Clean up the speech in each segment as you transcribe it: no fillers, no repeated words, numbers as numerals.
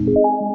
Oh,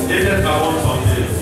et d'être en bonne santé.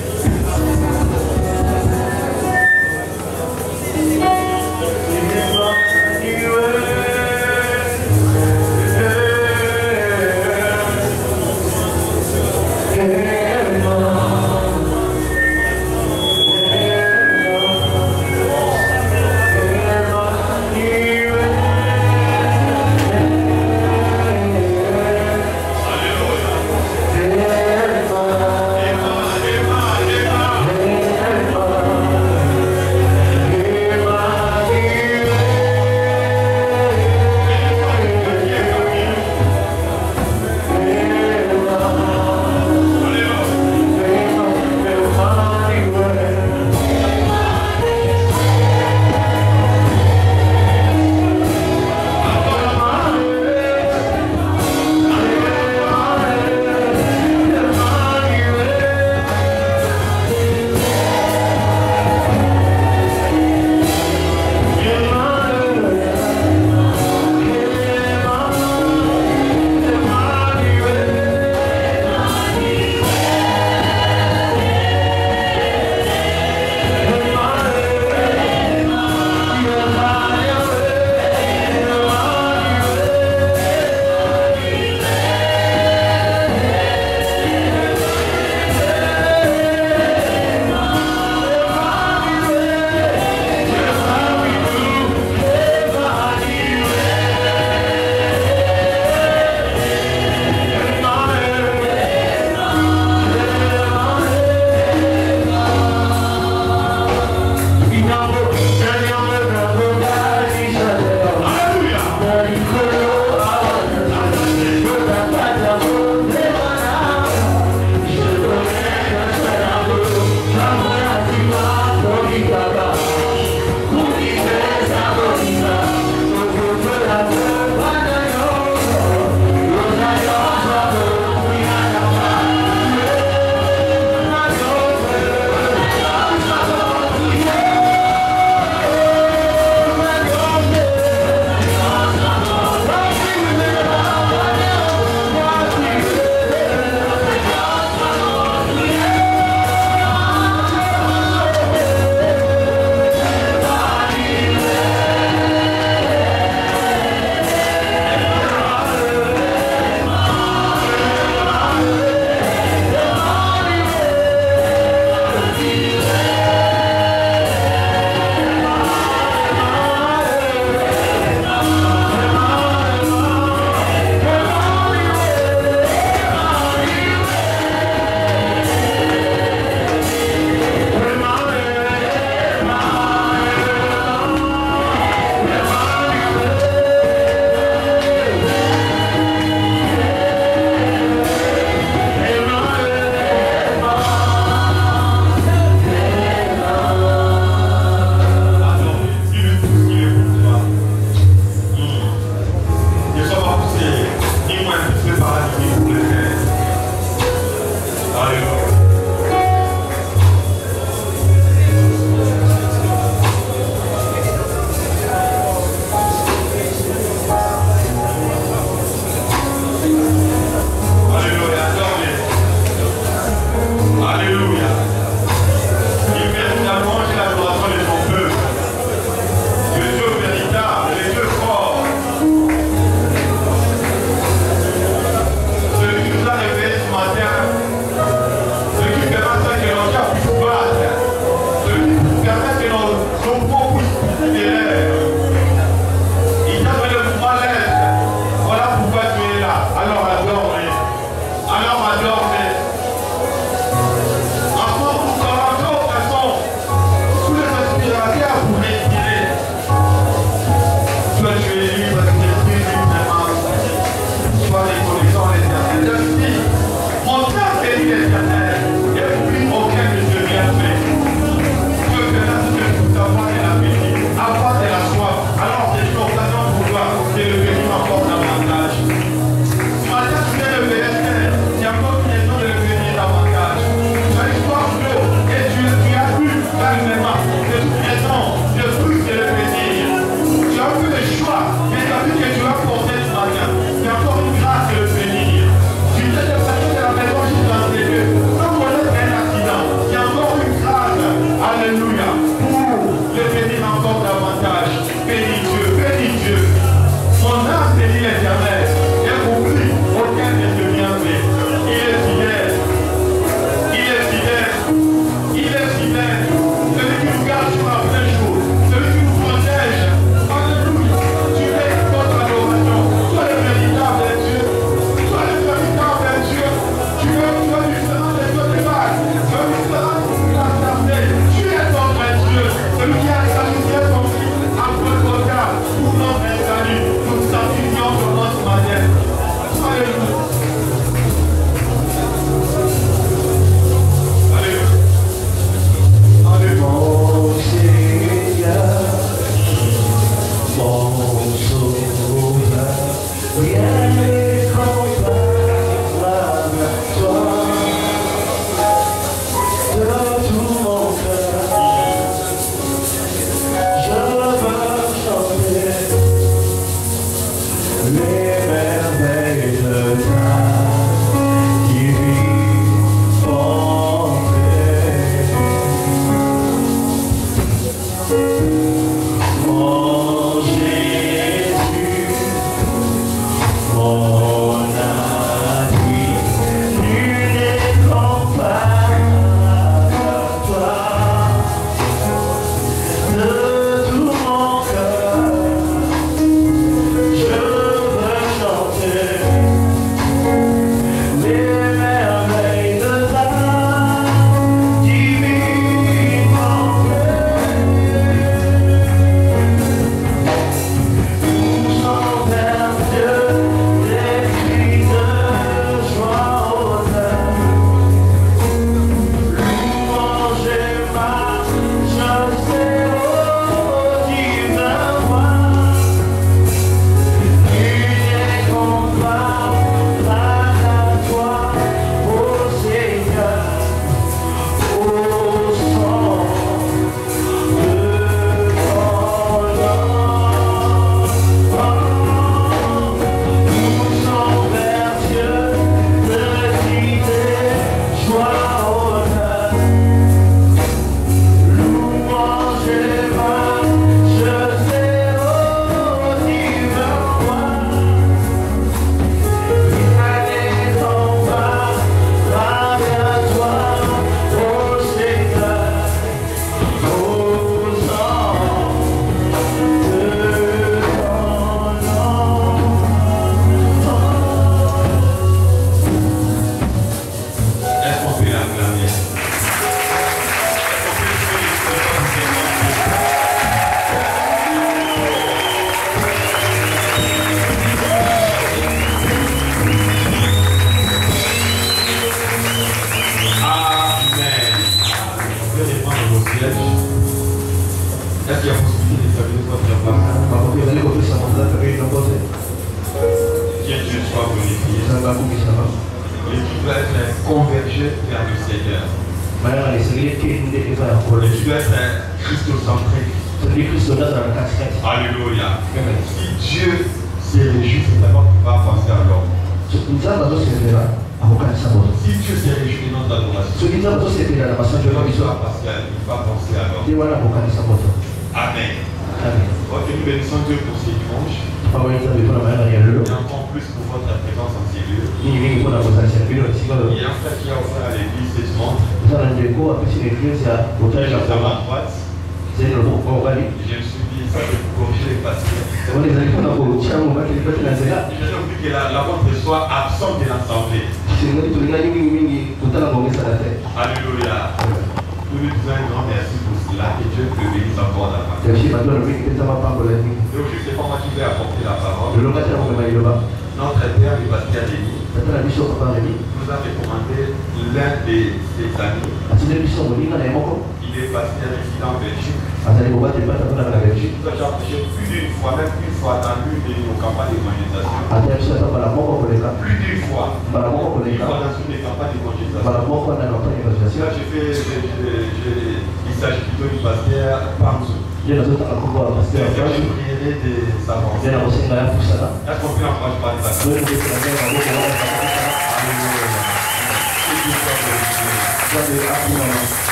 Alléluia. Est-ce qu'il y a possibilité de terminer votre place? Que Dieu soit glorifié. Et tu dois être convergé vers le Seigneur. Et tu dois être christocentré. Alléluia. Si Dieu se réjouit, c'est d'abord qu'il va penser à l'homme. Si Dieu se réjouit dans ta adoration, il va penser à l'homme. Amen. Ok, nous bénissons Dieu pour ces dimanches. Et encore plus pour votre présence en ces lieux. Il y a un frère qui a offert à l'église cette montre. À ma droite. Je me suis dit, ça peut corriger les pasteurs. J'ai oublié que la montre soit absente de l'assemblée. Alléluia. Nous lui disons un grand merci pour cela, que Dieu te bénisse encore davantage. Et aujourd'hui, c'est pas moi qui vais apporter la parole. Notre père, le pasteur Denis, nous a recommandé l'un de ses amis. Il est pasteur ici en Belgique. Nous avons prêché plus d'une fois, même une fois dans l'une de nos campagnes d'évangélisation. Plus d'une fois. Une fois dans une des campagnes d'évangélisation. Là, il s'agit plutôt du pasteur Panzo. Je prierai de s'avancer. Est-ce qu'on peut encore parler de ça?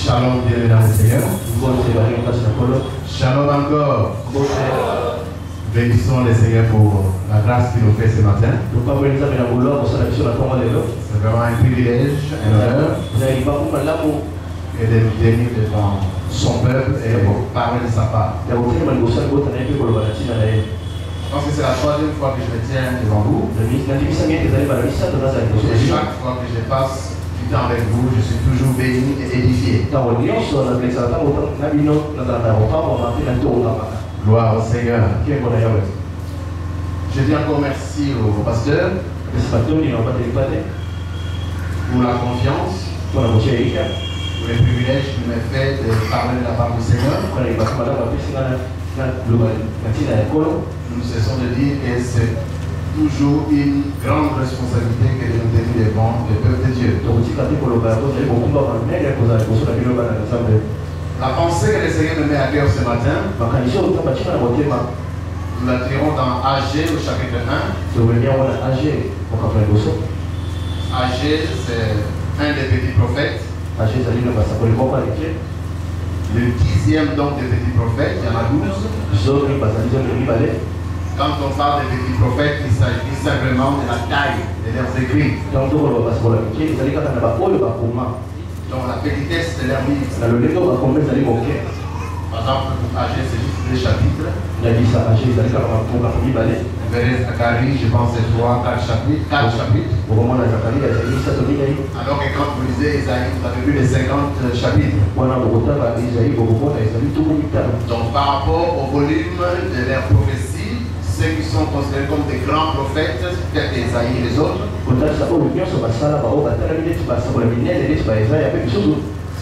Shalom, bien mesdames et seigneurs. Shalom encore. Bénissons le Seigneur pour la grâce qu'il nous fait ce matin. C'est vraiment un privilège, un honneur, et de nous tenir devant son peuple et parler de sa part. Je pense que c'est la troisième fois que je me tiens devant vous. Et chaque fois que je passe du temps avec vous, je suis toujours béni et édifié. Gloire au Seigneur. Je dis encore merci au pasteur pour la confiance, pour les privilèges qu'il m'a fait de parler de la part du Seigneur. Nous ne cessons de dire que c'est toujours une grande responsabilité que de nous tenir devant le peuple de Dieu. La pensée que le Seigneur me met à cœur ce matin, nous la tirons dans Agé au chapitre 1. Agé, c'est un des petits prophètes. Le 10e donc des petits prophètes, il y en a 12. Quand on parle des petits prophètes, il s'agit simplement de la taille de leurs écrits. Donc la petitesse de leur livre. Par exemple, pour Agé, c'est juste 2 chapitres. Vous verrez Zacharie, je pense c'est 3-4 chapitres. Alors que quand vous lisez Isaïe, vous avez vu les 50 chapitres. Donc par rapport au volume de leurs prophéties, ceux qui sont considérés comme des grands prophètes, peut-être Isaïe et les autres,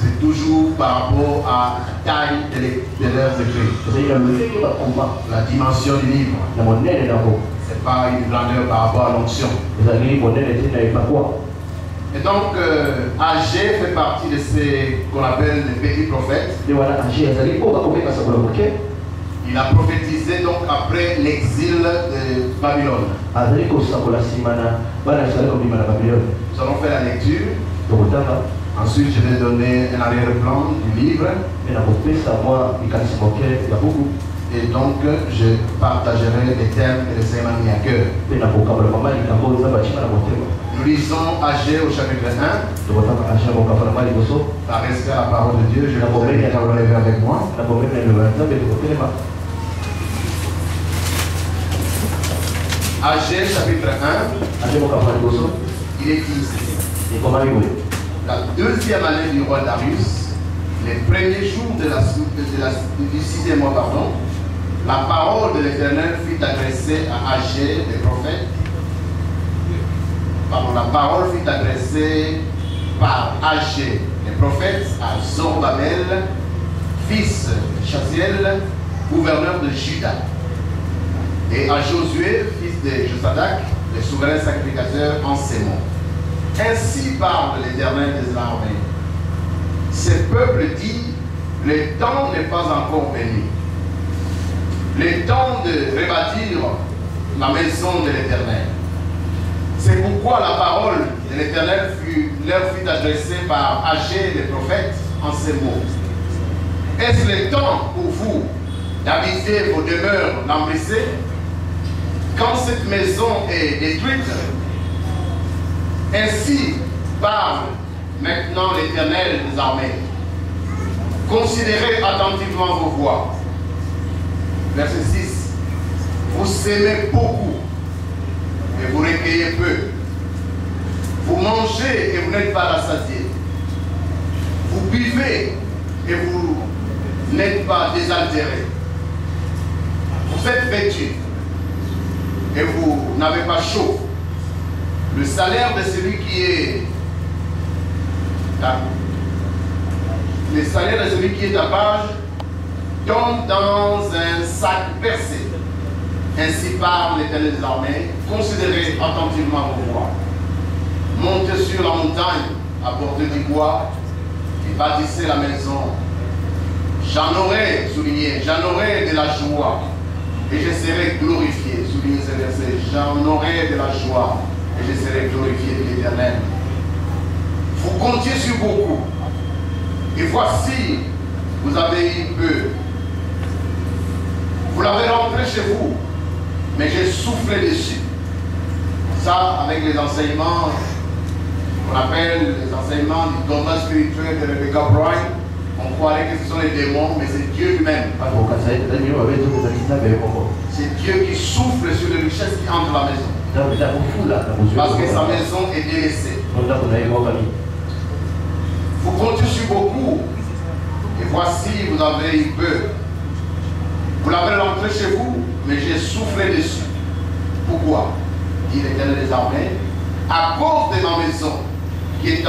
c'est toujours par rapport à la taille de leurs écrits. La dimension du livre. C'est pas une grandeur par rapport à l'onction. Et donc, Agé fait partie de ceux qu'on appelle les petits prophètes. Il a prophétisé donc après l'exil de Babylone. Nous allons faire la lecture. Ensuite, je vais donner un arrière-plan du livre. Et donc, je partagerai les thèmes que le Seigneur m'a mis à cœur. Nous lisons Agé au chapitre 1. Par respect à la parole de Dieu, je vous invite à relever avec moi. Agé chapitre 1, il est dit ceci. La deuxième année du roi Darius, les premiers jours du 6e mois, la parole de l'Éternel fut adressée à Agé, le prophète. La parole fut adressée par Agé, le prophète, à Zorobabel, fils de Chaziel, gouverneur de Juda, et à Josué, fils de Josadak, le souverain sacrificateur, en ces mots. Ainsi parle l'Éternel des armées. Ce peuple dit, le temps n'est pas encore venu. Le temps de rebâtir la maison de l'Éternel. C'est pourquoi la parole de l'Éternel leur fut adressée par Agé, le prophète, en ces mots. Est-ce le temps pour vous d'habiter vos demeures lambrissées quand cette maison est détruite? Ainsi parle maintenant l'Éternel des armées. Considérez attentivement vos voies. Verset 6. Vous semez beaucoup et vous recueillez peu. Vous mangez et vous n'êtes pas rassasiés. Vous buvez et vous n'êtes pas désaltérés. Vous êtes vêtus et vous n'avez pas chaud. Le salaire de celui qui est à page tombe dans un sac percé. Ainsi parle l'Éternel des armées. Considérez attentivement vos voies. Montez sur la montagne, apportez du bois et bâtissez la maison. J'en aurai, souligné, j'en aurai de la joie et je serai glorifié. Soulignez ce verset. J'en aurai de la joie et je serai glorifié de l'Éternel. Vous comptiez sur beaucoup. Et voici, vous avez eu peu. Vous l'avez rentré chez vous, mais j'ai soufflé dessus. Ça, avec les enseignements, on appelle les enseignements du dogme spirituel de Rebecca Bryan, on croirait que ce sont les démons, mais c'est Dieu lui-même. C'est Dieu qui souffle sur les richesses qui entrent dans la maison. Parce que sa maison est délaissée. Vous comptez sur beaucoup, et voici, vous avez eu peu. Vous l'avez rentré chez vous, mais j'ai soufflé dessus. Pourquoi? Dit l'Éternel des armées. À cause de ma maison qui est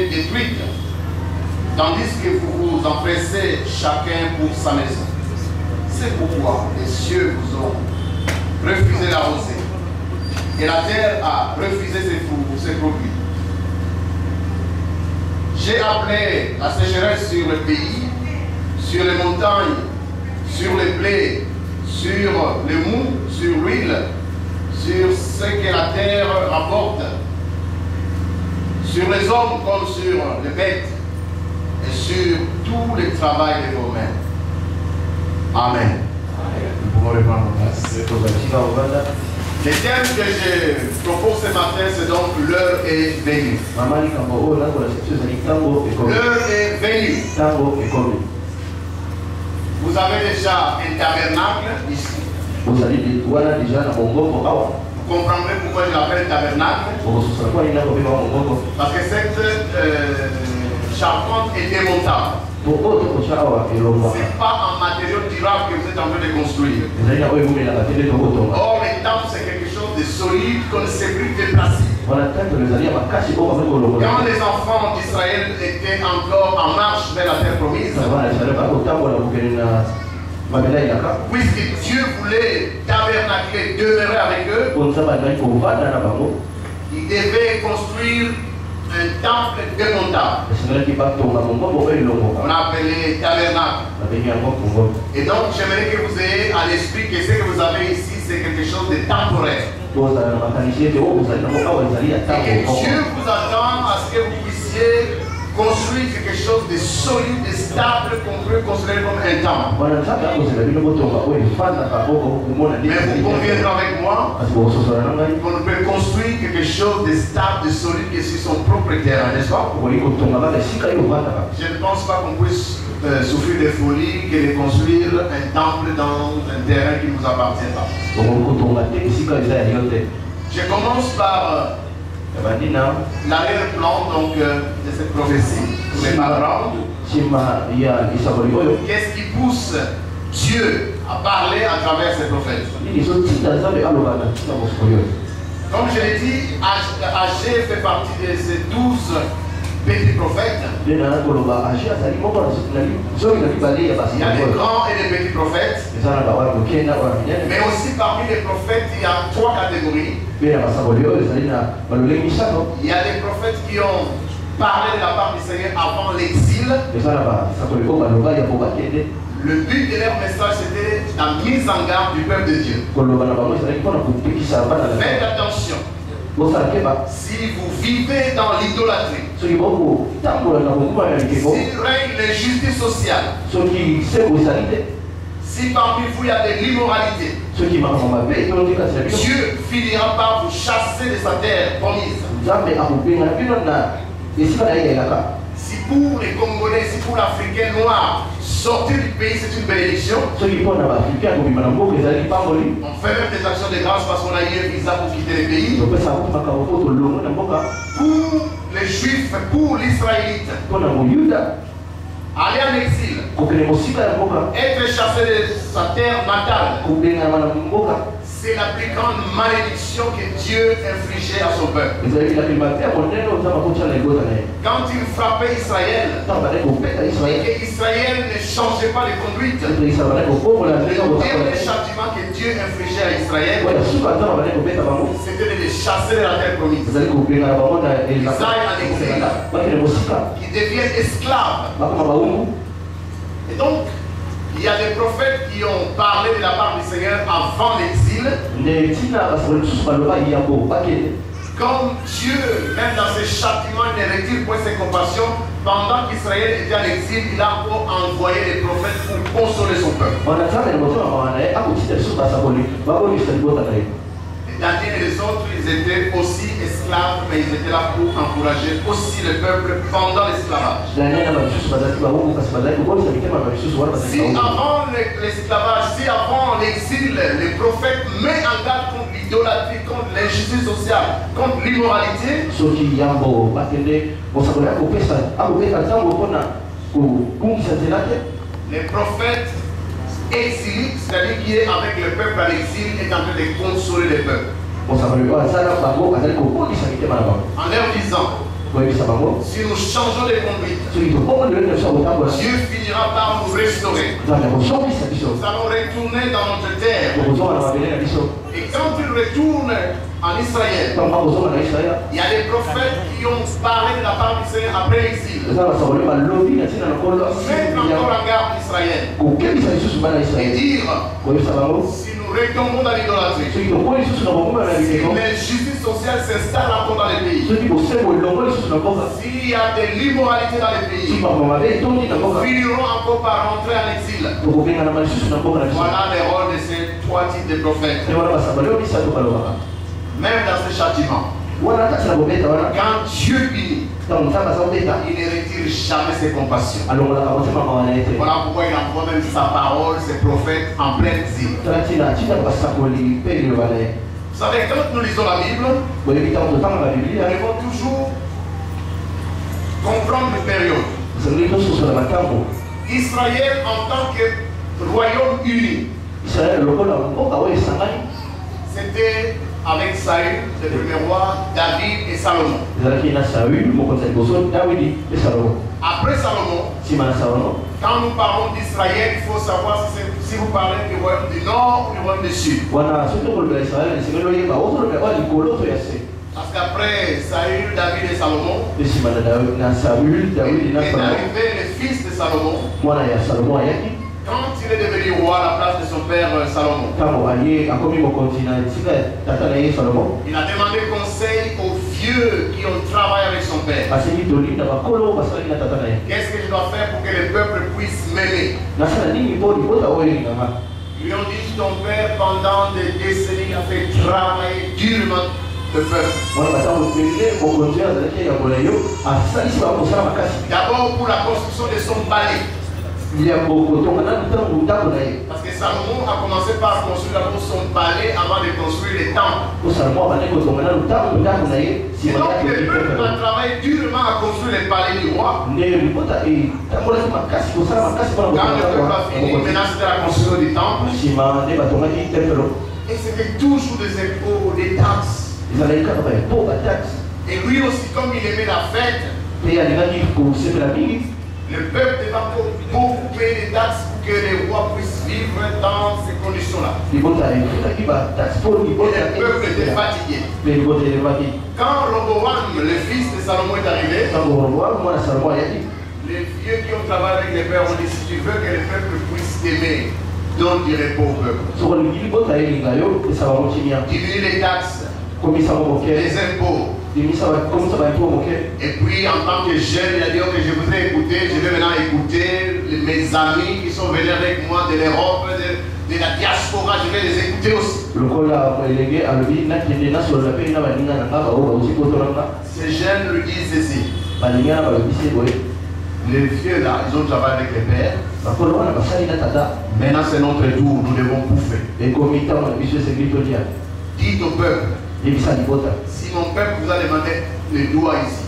détruite, tandis que vous vous empressez chacun pour sa maison. C'est pourquoi les cieux vous ont refusé la rosée et la terre a refusé ses produits. J'ai appelé la sécheresse sur le pays, sur les montagnes, sur les blés, sur le mou, sur l'huile, sur ce que la terre rapporte, sur les hommes comme sur les bêtes, et sur tout le travail de vos mains. Amen. Nous pouvons reprendre place. Le thème que je propose ce matin, c'est donc l'heure est venue. L'heure est venue. Vous avez déjà un tabernacle ici. Vous comprendrez pourquoi je l'appelle tabernacle. Parce que cette charpente est démontable. Ce n'est pas en matériaux durables que vous êtes en train de construire. Or, le temple, c'est quelque chose de solide qu'on ne sait plus déplacer. Quand les enfants d'Israël étaient encore en marche vers la terre promise, puisque Dieu voulait tabernacler, demeurer avec eux, il devait construire un temple démontable. On appelait tabernacle. Et donc j'aimerais que vous ayez à l'esprit que ce que vous avez ici, c'est quelque chose de temporaire. Et que Dieu vous attend à ce que vous puissiez construire quelque chose de solide et stable qu'on peut considérer comme un temple. Mais vous conviendrez avec moi qu'on ne peut construire quelque chose de stable, de solide que sur son propre terrain, n'est-ce pas? Je ne pense pas qu'on puisse souffrir de folie que de construire un temple dans un terrain qui ne nous appartient pas. Je commence par l'arrière-plan de cette prophétie, mes parents. Qu'est-ce qui pousse Dieu à parler à travers ces prophètes? Comme je l'ai dit, Agé fait partie de ces 12 petits prophètes. Il y a des grands et des petits prophètes. Mais aussi parmi les prophètes, il y a 3 catégories. Il y a des prophètes qui ont parlé de la part du Seigneur avant l'exil. Le but de leur message, c'était la mise en garde du peuple de Dieu. Faites attention. Si vous vivez dans l'idolâtrie, s'il règne l'injustice sociale, si parmi vous il y a de l'immoralité, Dieu finira par vous chasser de sa terre promise. Si pour les Congolais, si pour l'Africain noir, sortir du pays c'est une bénédiction. On fait même des actions de grâce parce qu'on a eu un visa pour quitter le pays. Pour les Juifs, pour l'Israélite, aller en exil, être chassé de sa terre natale, c'est la plus grande malédiction que Dieu infligeait à son peuple. Quand il frappait Israël, et Israël ne changeait pas de conduite, le dernier châtiment que Dieu infligeait à Israël, c'était de les chasser de la terre promise. Ils aillent en exil, qu'ils deviennent esclaves. Et donc, il y a des prophètes qui ont parlé de la part du Seigneur avant l'exil. Comme Dieu, même dans ses châtiments, ne retire point ses compassions, pendant qu'Israël était en exil, il a encore envoyé des prophètes pour consoler son peuple. Daniel et les autres, ils étaient aussi esclaves, mais ils étaient là pour encourager aussi le peuple pendant l'esclavage. Si avant l'esclavage, si avant l'exil, les prophètes mettent en garde contre l'idolâtrie, contre l'injustice sociale, contre l'immoralité, les prophètes exilé, c'est-à-dire qui est avec le peuple à l'exil, est en train de consoler le peuple. En leur disant, si nous changeons de conduite, Dieu finira par nous restaurer. Nous allons retourner dans notre terre. Et quand ils retournent en Israël, il y a des prophètes qui ont parlé de la part du Seigneur après l'exil. Mettre encore en garde Israël. Et dire, si nous retombons dans l'idolâtrie, si l'injustice sociale s'installe encore dans les pays, s'il y a de l'immoralité dans les pays, nous finirons encore par rentrer en exil. Voilà les rôles de ces 3 types de prophètes. Même dans ce châtiment, quand Dieu punit, il ne retire jamais ses compassions. Voilà pourquoi il envoie même sa parole, ses prophètes en plein exil. Vous savez, quand nous lisons la Bible, nous devons toujours comprendre une période. Israël en tant que royaume uni, c'était avec Saül, le premier roi, David et Salomon. Après Salomon, quand nous parlons d'Israël, il faut savoir si vous parlez du royaume du nord ou du royaume du sud. Parce qu'après Saül, David et Salomon, est arrivé le fils de Salomon. Quand il est devenu roi à la place de son père Salomon, il a demandé conseil aux vieux vieux qui ont travaillé avec son père. Qu'est-ce que je dois faire pour que le peuple puisse m'aimer? Ils lui ont dit, ton père pendant des décennies a fait travailler durement le peuple. D'abord pour la construction de son palais. Parce que Salomon a commencé par construire d'abord son palais avant de construire les temples. Et donc le peuple a travaillé durement à construire les palais du roi. Quand le peuple a fini, maintenant c'était la construction du temple. Et c'était toujours des impôts, des taxes. Et lui aussi, comme il aimait la fête, le peuple devait beaucoup payer des taxes pour que les rois puissent vivre dans ces conditions-là. Et le peuple était fatigué. Quand Roboam, le fils de Salomon, est arrivé, les vieux qui ont travaillé avec les pères ont dit, si tu veux que le peuple puisse t'aimer, donne du repos au peuple. Diminue les taxes, les impôts. Et puis en tant que jeune, il a dit, ok, je vous ai écouté, je vais maintenant écouter mes amis qui sont venus avec moi de l'Europe, de la diaspora, je vais les écouter aussi. Ces jeunes lui disent ceci. Les vieux là, ils ont travaillé avec les pères. Maintenant c'est notre tour, nous devons bouffer. Dites au peuple. Si mon peuple vous a demandé le doigt ici,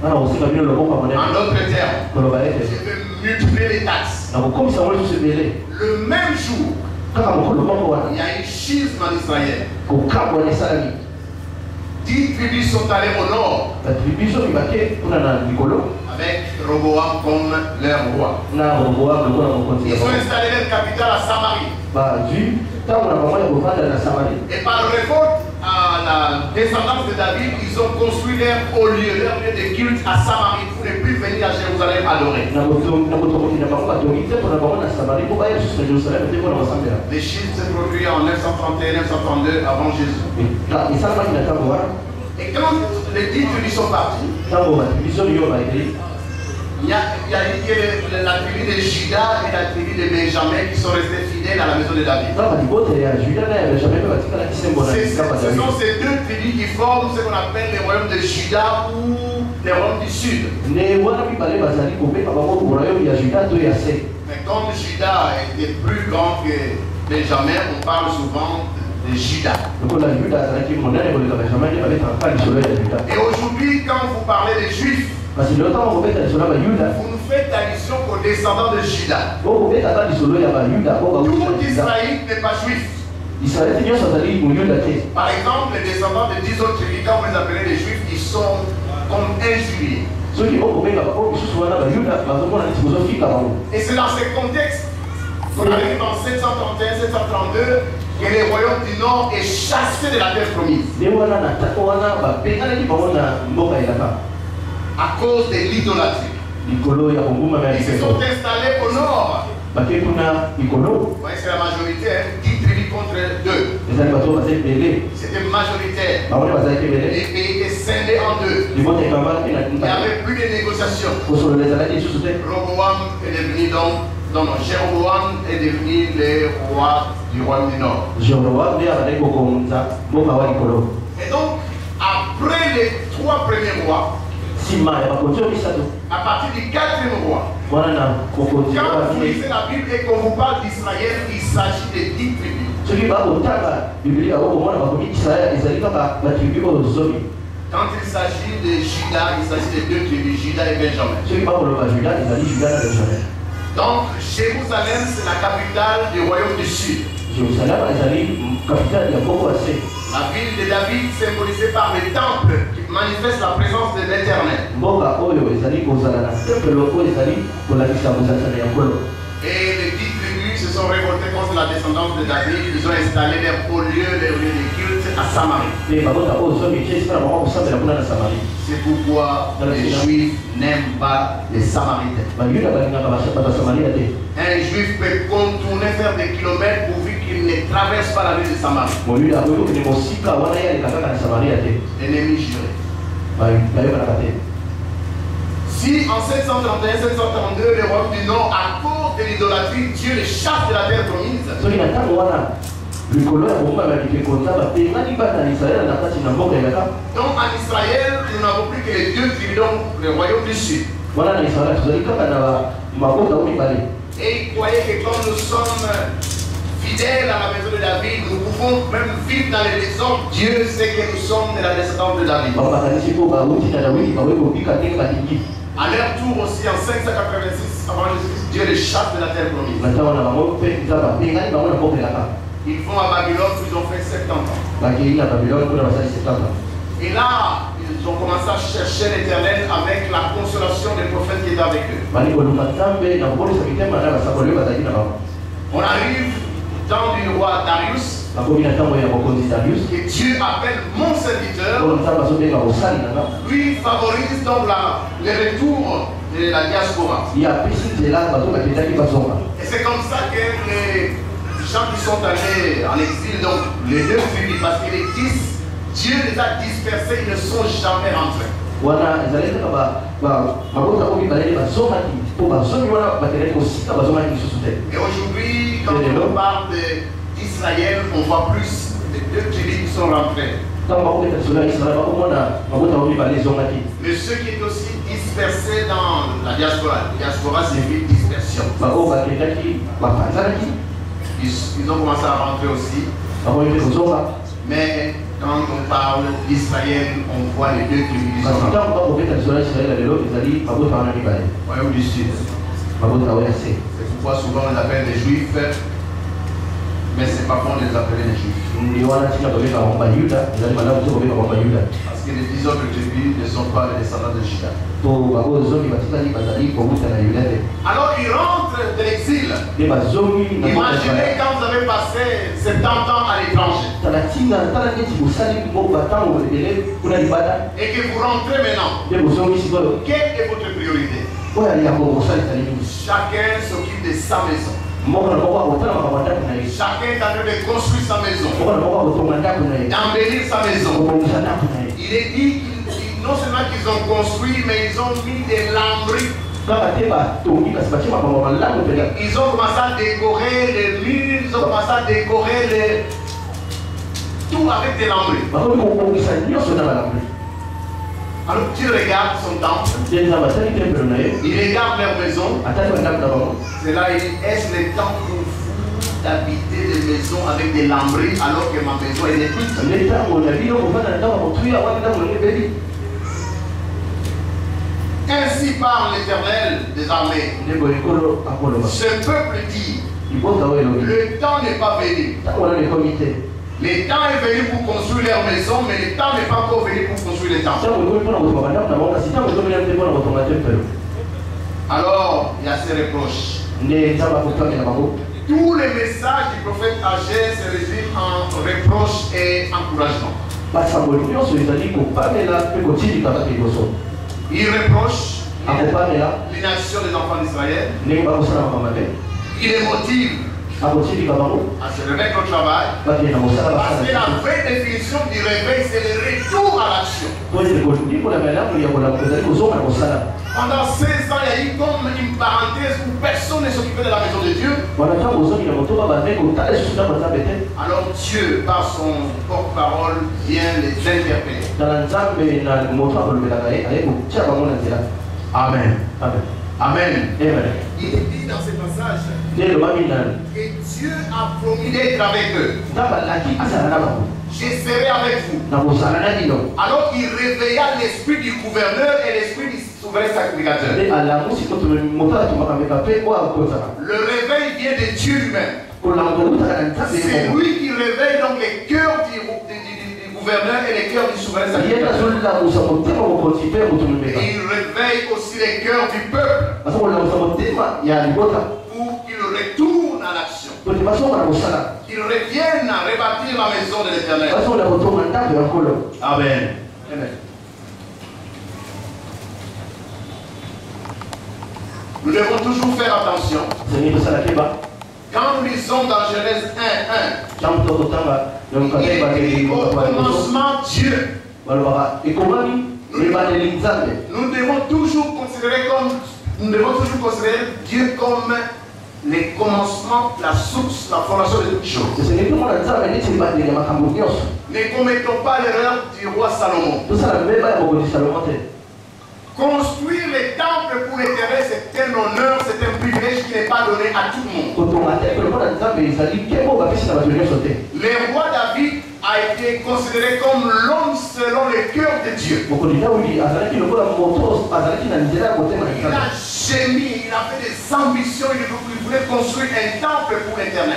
en d'autres termes, je vais multiplier les taxes. Le même jour, il y a une schisme en Israël. 10 tribus sont allées au nord avec Roboam comme leur roi. Ils ont installé leur capitale à Samarie. Et par révolte à la descendance de David, ils ont construit leur lieu de culte à Samarie pour ne plus venir à Jérusalem adorer. Les schismes se produisent en 931-932 avant Jésus. Et quand les 10 tribus sont partis, il y a la tribu de Juda et la tribu de Benjamin qui sont restés fidèles à la maison de David. Ce sont ces deux tribus qui forment ce qu'on appelle les royaumes de Juda ou les royaumes du sud. Mais comme Juda était plus grand que Benjamin, on parle souvent de Juda. Et aujourd'hui, quand vous parlez des Juifs, vous nous faites allusion aux descendants de Juda. Tout Israël n'est pas juif. Par exemple, les descendants de 10 autres tribus, quand vous les appelez les juifs, ils sont comme injuriés. Et c'est dans ce contexte qu'on arrive en 731-732 que les royaumes du nord est chassé de la terre promise. À cause de l'idolâtrie. Ils se sont installés au nord. Vous voyez, c'est la majorité, 10 tribus contre 2. C'était majoritaire. Les pays étaient scindés en deux. Il n'y avait plus de négociations. Roboam est devenu Jéroboam est devenu le roi du royaume du nord. Et donc, après les 3 premiers rois, à partir du 4e roi, quand vous lisez la Bible et qu'on vous parle d'Israël, il s'agit de 10 tribus. Quand il s'agit de Juda, il s'agit de 2 tribus, Juda et Benjamin. Donc Jérusalem, c'est la capitale du royaume du sud. La ville de David symbolisée par le temple qui manifeste la présence de l'Éternel. Et les 10 tribus se sont révoltées contre la descendance de David. Ils ont installé leur haut lieu, leur lieu de culte à Samarie. C'est pourquoi les Juifs n'aiment pas les Samaritains. Un Juif peut contourner, faire des kilomètres pourvu qu'il ne traverse pas la ville de Samarie. Ennemi juré. Si en 731-732, le royaume du Nord, à cause de l'idolâtrie, Dieu les chasse de la terre promise. Donc en Israël, nous n'avons plus que les deux tribus, donc le royaume du Sud. Et ils croyaient que comme nous sommes fidèles à la maison de David, nous pouvons même vivre dans les désordres. Dieu sait que nous sommes de la descendance de David. À leur tour aussi, en 586 avant Jésus-Christ, Dieu les chasse de la terre promise. Ils vont à Babylone, ils ont fait 70 ans. Et là, ils ont commencé à chercher l'Éternel avec la consolation des prophètes qui étaient avec eux. On arrive dans du roi Darius. Et Dieu appelle mon serviteur. Lui favorise donc le retour de la diaspora. Et c'est comme ça que les gens qui sont allés en exil, donc les deux tribus, parce que les 10, Dieu les a dispersés, ils ne sont jamais rentrés. Et aujourd'hui, quand on parle d'Israël, on voit plus les deux tribus qui sont rentrés. Mais ceux qui sont aussi dispersés dans la diaspora signifie dispersion. Ils ont commencé à rentrer aussi. Mais quand on parle d'Israël, on voit les deux tribus qui sont rentrées. Royaume du Sud. C'est pourquoi souvent on les appelle les Juifs. Mais c'est pas bon de les appeler les Juifs. Parce que les 10 autres tribus ne sont pas les descendants de Juda. Alors ils rentrent de l'exil. Imaginez quand vous avez passé 70 ans à l'étranger. Et que vous rentrez maintenant. Quelle est votre priorité? Chacun s'occupe de sa maison. Chacun est en train de construire sa maison, d'embellir sa maison. Il est dit qu'ils, non seulement qu'ils ont construit, mais ils ont mis des lambris. Ils ont commencé à décorer les murs, ils ont commencé à décorer tout avec des lambris. Alors Dieu regarde son temple, il regarde leur maison. C'est là il dit, est-ce le temps pour vous d'habiter des maisons avec des lambris alors que ma maison est détruite? Ainsi parle l'Éternel des armées. Ce peuple dit, le temps n'est pas venu. Le temps est venu pour construire leur maison, mais le temps n'est pas encore venu pour construire les temples. Alors, il y a ces reproches. Tous les messages du prophète Agé se résument en reproches et encouragement. Il reproche l'inaction des enfants d'Israël. Il les motive à se remettre au travail. Parce que la vraie définition du réveil, c'est le retour à l'action. Pendant 16 ans, il y a eu comme une parenthèse où personne ne s'occupait de la maison de Dieu. Alors Dieu, par son porte-parole, vient les interpeller. Amen. Amen. Amen. Il est dit dans ce passage que Dieu a promis d'être avec eux. Je serai avec vous. Alors il réveilla l'esprit du gouverneur et l'esprit du souverain sacrificateur. Le réveil vient de Dieu lui-même. C'est lui qui réveille donc les cœurs du gouverneur et les cœurs du souverain sacrificateur. Et il réveille aussi les cœurs du peuple pour qu'ils retournent à l'action. Qu'ils reviennent à rebâtir la maison de l'Éternel. Amen. Amen. Nous devons toujours faire attention Quand nous lisons dans Genèse 1:1, il dit au commencement Dieu. Nous devons toujours considérer Dieu comme les commencements, la source, la fondation de toutes choses. Ne commettons pas l'erreur du roi Salomon. Construire les temples pour l'Éternel, c'est un honneur, c'est un privilège qui n'est pas donné à tout le monde. Le roi David a été considéré comme l'homme selon le cœur de Dieu. Il a gémi, il a fait des ambitions, il voulait construire un temple pour l'Éternel.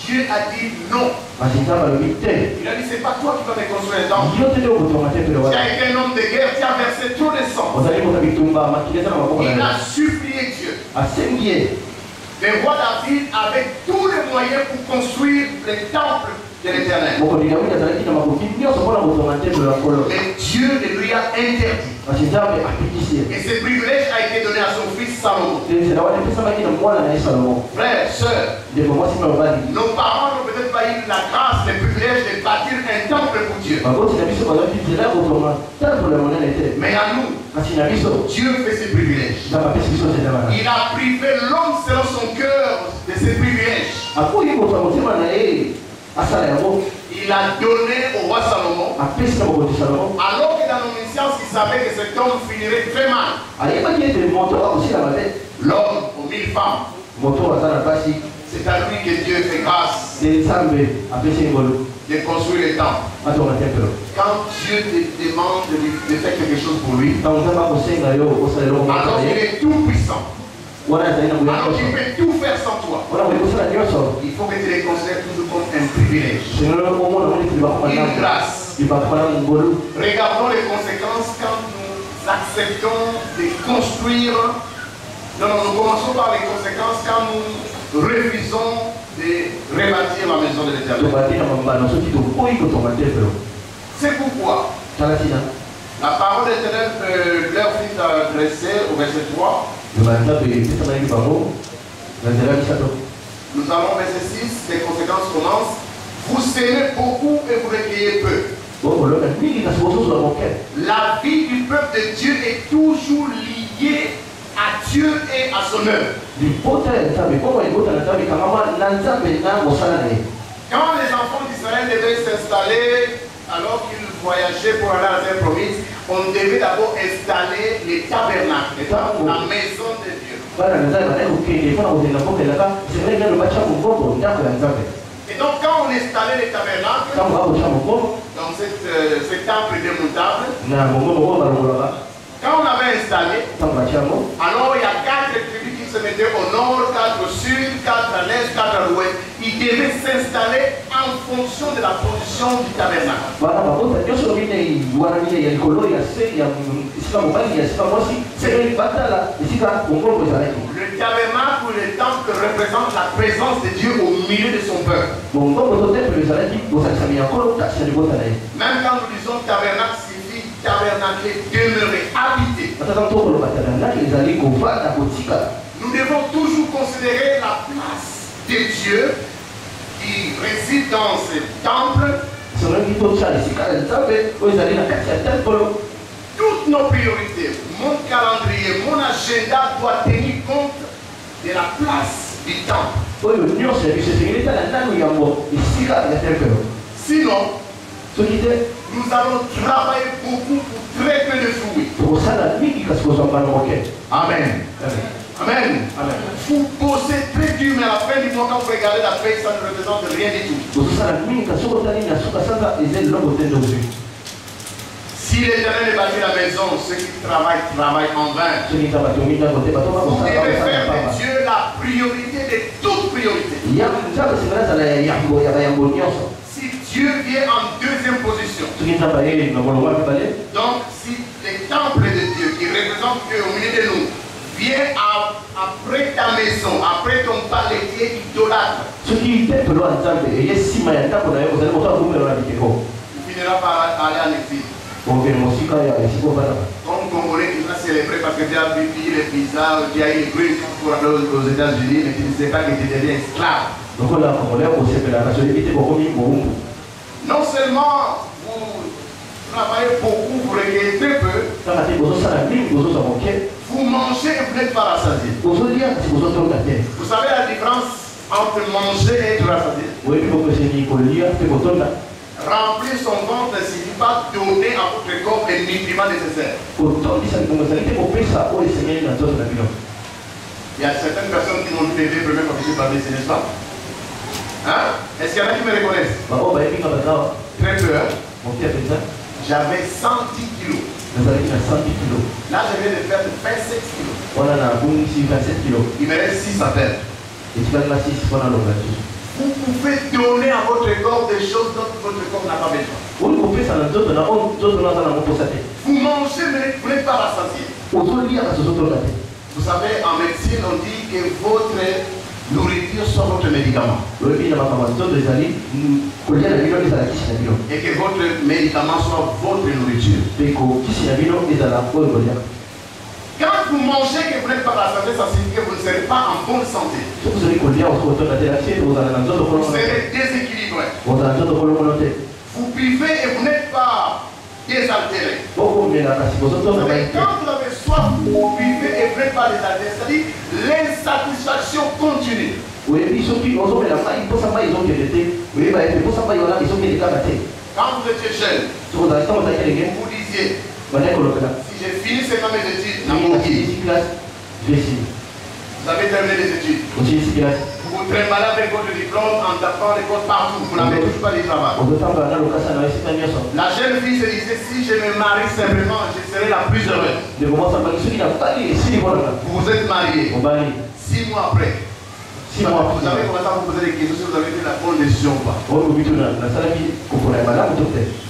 Dieu a dit non. Il a dit c'est pas toi qui vas me construire un temple. Tu as été un homme de guerre, tu as versé trop de sang. Il a supplié Dieu. Le roi David avait tous les moyens pour construire le temple de l'Éternel. Mais Dieu le lui a interdit. Et ce privilège a été donné à son fils Salomon. Frères, sœurs, nos parents n'ont peut-être pas eu la grâce, le privilège de bâtir un temple pour Dieu. Mais à nous, Dieu fait ses privilèges. Il a privé l'homme selon son cœur de ses privilèges. Il a donné au roi Salomon, alors que dans l'omniscience, il savait que cet homme finirait très mal. L'homme aux 1000 femmes, c'est à lui que Dieu fait grâce de construire le temple. Quand Dieu te demande de faire quelque chose pour lui, alors qu'il est tout puissant, alors qu'il peut tout faire sans toi, il faut que tu les considères toujours comme un privilège, une grâce. Regardons les conséquences quand nous acceptons de construire. Non, nous commençons par les conséquences quand nous refusons de rebâtir la maison de l'Éternel. C'est pourquoi la parole de l'Éternel leur fit adresser au verset 3. Nous allons au verset 6, les conséquences commencent. Vous semez beaucoup et vous recueillez peu. La vie du peuple de Dieu est toujours liée à Dieu et à son œuvre. Quand les enfants d'Israël devaient s'installer, alors qu'ils voyageaient pour aller à la terre promise, on devait d'abord installer les tabernacles, la maison de Dieu. Et donc quand on installait les tabernacles, dans ce temple démontable, quand on avait installé, alors il y a 4 tribus qui se mettaient au nord, 4 au sud, 4 à l'est, 4 à l'ouest. Ils devaient s'installer en fonction de la position du tabernacle. Le tabernacle ou le temple représente la présence de Dieu au milieu de son peuple. Même quand nous disons tabernacle, tabernacle, demeurer, habiter. Nous devons toujours considérer la place de Dieu qui réside dans ce temple. Toutes nos priorités, mon calendrier, mon agenda doit tenir compte de la place du temple. Sinon, nous allons travailler beaucoup pour très peu de fruits. Amen. Amen. Amen. Vous bossez très dur, mais à la fin du mois, quand vous regardez la paix, ça ne représente rien du tout. Si l'Éternel bâtit la maison, ceux qui travaillent en vain. Vous devez faire de Dieu la priorité de toute priorité. Si Dieu vient en deuxième position, donc si les temples de Dieu qui représentent Dieu au milieu de nous vient après ta maison, après ton palétier idolâtre, tu finiras par aller en exil. Comme Congolais qui va se célébrer parce que tu as vu les pizzas, tu as eu les green pour aller aux États-Unis, mais tu ne sais pas que tu deviens esclave. Non seulement vous travaillez beaucoup, vous regardez très peu, vous mangez et vous n'êtes pas rassasié. Vous savez la différence entre manger et être rassasié? Remplir son ventre ne signifie pas donner à votre corps les nutriments nécessaires. Il y a certaines personnes qui m'ont vu TV première fois que j'ai parlé, n'est-ce pas? Hein? Est-ce qu'il y en a qui me reconnaissent? Très peu, hein? J'avais 110 kilos. Là, je viens de faire 27 kilos. Il me reste 6 à faire. Vous pouvez donner à votre corps des choses dont votre corps n'a pas besoin. Vous mangez, mais vous n'êtes pas rassasié. Vous savez, en médecine, on dit que votre nourriture soit votre médicament. Et que votre médicament soit votre nourriture. Quand vous mangez et que vous n'êtes pas rassasié, ça signifie que vous ne serez pas en bonne santé. Vous serez déséquilibré. Vous buvez et vous n'êtes pas désaltéré. Mais quand vous avez soif, vous buvez et vous n'êtes pas désaltéré. C'est-à-dire l'insatisfaction continue. Quand vous étiez jeune, vous disiez, si j'ai fini seulement mes études, vous avez terminé les études. Vous vous trimballez avec votre diplôme en tapant les codes partout. Vous n'avez toujours pas de travail. La jeune fille se disait, si je me marie simplement, je serai la plus heureuse. Vous vous êtes marié. 6 mois après. Vous avez commencé à vous poser des questions si vous avez fait la bonne décision ou pas.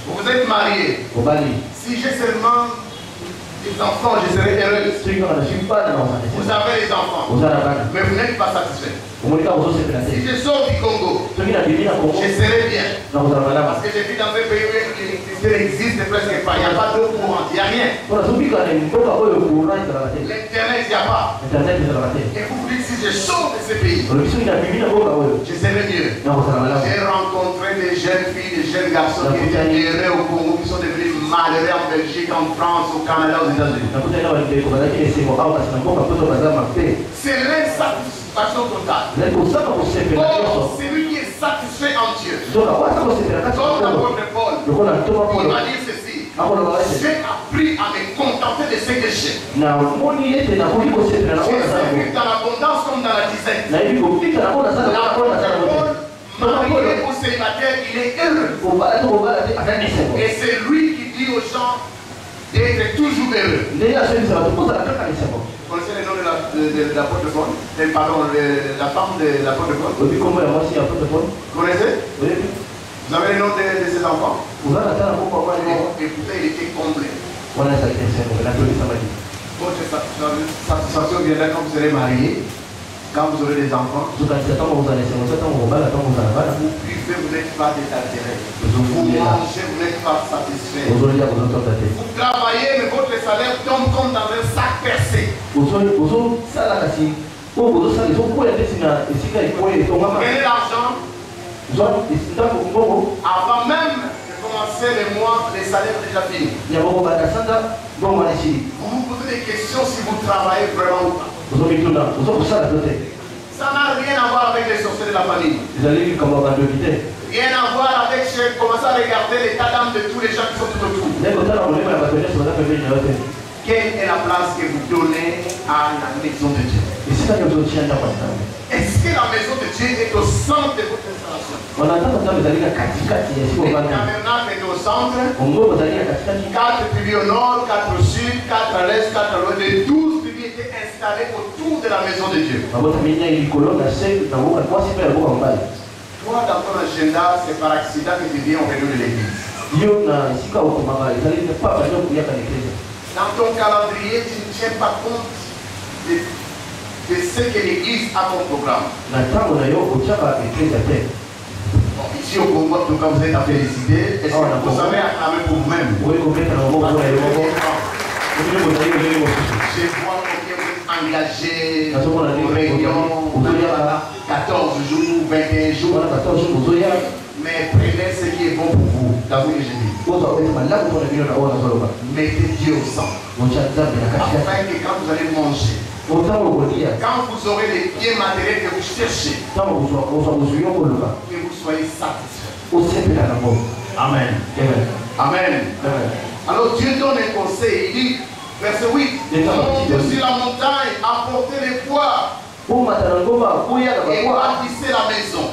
Vous vous êtes marié. Si j'ai seulement des enfants, je serai heureuse. Vous avez les enfants, mais vous n'êtes pas satisfait. Si je sors du Congo, je serai bien. Parce que je vis dans un pays où l'électricité n'existe presque pas. Il n'y a pas d'eau courante, il n'y a rien. L'internet, il n'y a pas. Et vous vous dites, si je sors de ce pays, je serai mieux. J'ai rencontré des jeunes filles, des jeunes garçons qui étaient heureux au Congo, qui sont devenus malheureux en Belgique, en France, au Canada, aux États-Unis. C'est l'insatisfaction totale. Or, celui qui est satisfait en Dieu, comme l'apôtre Paul, il va dire ceci: j'ai appris à me contenter de ce que j'ai. J'ai vécu dans l'abondance comme dans la disette. Marié ou célibataire, il est heureux. Et c'est lui qui dit aux gens d'être toujours heureux. Vous connaissez le nom de l'apôtre Paul? Pardon, la femme de l'apôtre Paul? Vous connaissez? Vous avez le nom de ses enfants? Écoutez, il était comblé. Votre satisfaction viendra quand vous serez marié, quand vous aurez des enfants. Vous buvez, vous n'êtes pas désaltéré. Vous mangez, vous n'êtes pas satisfait. Vous travaillez, mais votre salaire tombe comme dans un sac percé. Quel est l'argent? Avant même de commencer le mois, les salaires sont déjà finis. Vous vous posez des questions si vous travaillez vraiment ou pas. Ça n'a rien à voir avec les sorciers de la famille. Rien à voir avec commencer à regarder l'état d'âme de tous les gens qui sont tout autour. Quelle est la place que vous donnez à la maison de Dieu? Est-ce que la maison de Dieu est au centre de votre installation? Le tabernacle est au centre. 4 piliers au nord, 4 au sud, 4 à l'est, 4 à l'ouest. Les 12 piliers étaient installés autour de la maison de Dieu. Toi, dans ton agenda, c'est par accident que tu viens au réunion de l'église. Dans ton calendrier, tu ne tiens pas compte de ce que l'église a comme programme. Bon, ici au Congo, en tout cas, vous êtes à féliciter. Est-ce que vous savez acclamer pour vous-même? vois combien vous êtes engagés aux réunions, 14 jours, 21 jours. Mais prenez ce qui est bon pour vous. T'as vu que j'ai dit? Mettez Dieu au centre. Afin que quand vous allez manger, quand vous aurez les biens matériels que vous cherchez, que vous soyez satisfaits. Amen. Amen. Alors Dieu donne un conseil. Il dit, verset 8, montez sur la montagne, apportez les poids et bâtissez la maison.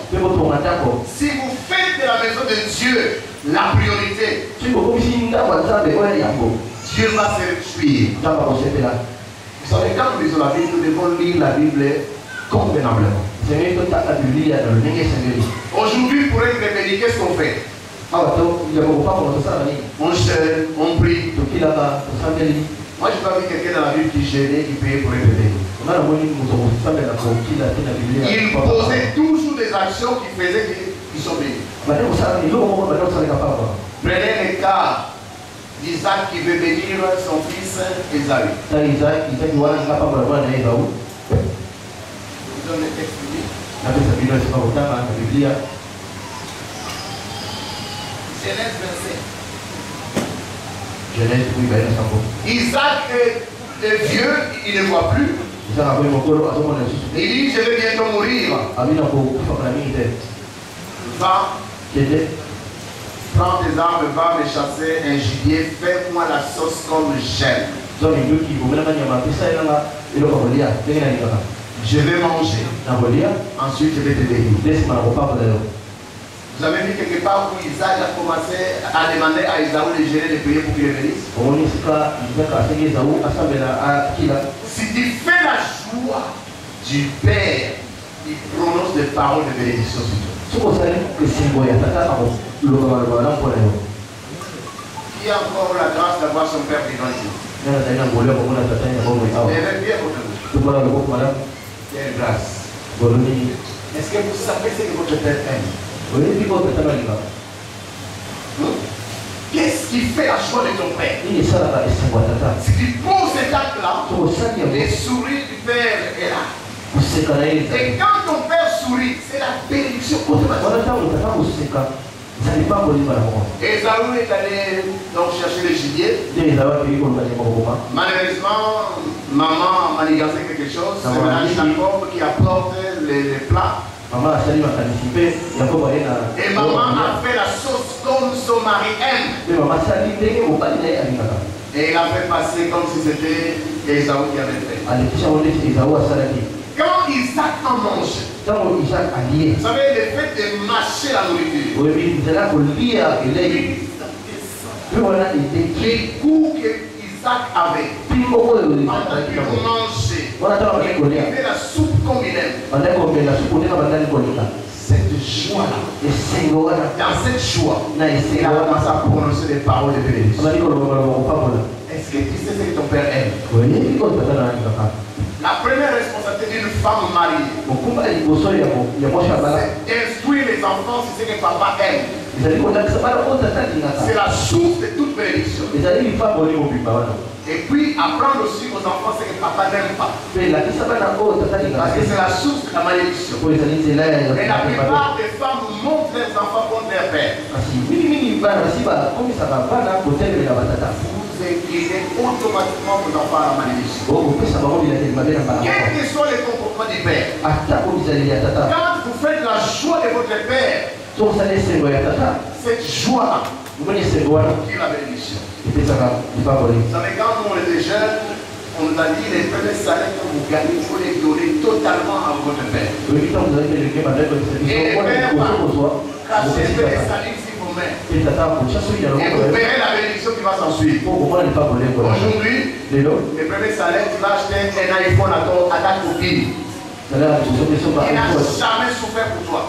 Si vous faites de la maison de Dieu la priorité, Dieu va se réjouir. Vous savez, quand nous lisons la Bible, nous devons lire la Bible convenablement. Aujourd'hui, pour être réveillé, qu'est-ce qu'on fait? On jeûne, on prie. Moi, je n'ai pas vu quelqu'un dans la Bible qui gênait, qui payait pour être réveillé. Il posait toujours des actions qui faisaient qu'ils sont bénis. Prenez le cas d'Isaac qui veut bénir son fils Esaü. Je vous donne le texte biblique. Genèse 25. Isaac est vieux, il ne voit plus. Il dit, je vais bientôt mourir. Va, prends tes armes, va me chasser un gibier, fais-moi la sauce comme j'aime. Je vais manger. Ensuite, je vais te bénir. Vous avez vu quelque part où Isaac a commencé à demander à Esaü de gérer les prières pour qu'il les bénisse? Si tu fais la joie du Père, il prononce des paroles de bénédiction sur toi. Qui a encore la grâce d'avoir son Père vivant ici? Levez bien votre main. Quelle grâce. Est-ce que vous savez ce que votre Père aime? Qu'est-ce qui fait la joie de ton Père? Si tu poses cet acte-là, les souris du Père est là. Et quand ton Père sourit, c'est la bénédiction automatique. Esaü est allé donc chercher le gibier. Malheureusement, maman a manigancé quelque chose. C'est maintenant Jacob qui apporte les plats. Et maman a fait la sauce comme son mari aime. Et il a fait passer comme si c'était Esaü qui avait fait. Quand Isaac en mange, vous savez, le fait de mâcher la nourriture, les goûts que Isaac avait, pendant qu'il mangeait, il fait la soupe comme il aime. Cette joie-là, dans cette joie, il a commencé à prononcer des paroles de bénédiction. Est-ce que tu sais ce que ton Père aime? La première responsabilité d'une femme mariée, c'est d'instruire les enfants sur ce que papa aime. C'est la source de toute bénédiction. Et puis apprendre aussi aux enfants ce que papa n'aime pas. Parce que c'est la source de la malédiction. Et la plupart des femmes montrent leurs enfants contre leur père. Vous inclinez automatiquement vos enfants à la malédiction. Quel que soit le comportement du père, quand vous faites la joie de votre père, cette joie-là qui est la bénédiction. Vous savez, quand nous on était jeunes, on nous a dit les premiers salaires que vous gagnez, il faut les donner totalement à votre père. Et les pères, rachetez les salaires sur vos mains. Et vous verrez la bénédiction qui va s'ensuivre. Aujourd'hui, les premiers salaires, tu vas acheter un iPhone à ta copine. Il n'a jamais souffert pour toi.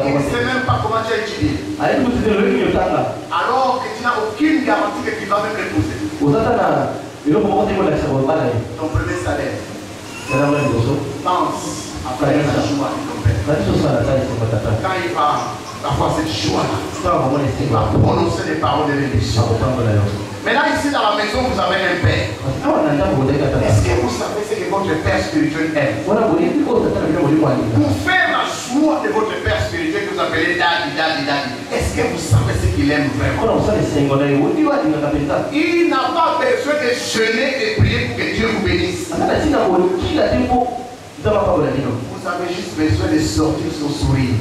Il ne sait même pas comment tu as étudié. Alors que tu n'as aucune garantie que tu vas même l'épouser. Ton premier salaire. Pense après la joie de ton père. Quand il va avoir cette joie-là, il va prononcer des paroles de bénédiction. Maintenant, ici dans la maison, vous avez un père. Est-ce que vous savez ce que votre père spirituel aime? Pour faire la joie de votre père spirituel que vous appelez Daddy, Daddy, Daddy, est-ce que vous savez ce qu'il aime vraiment? Il n'a pas besoin de jeûner et prier pour que Dieu vous bénisse. Vous avez juste besoin de sortir son sourire.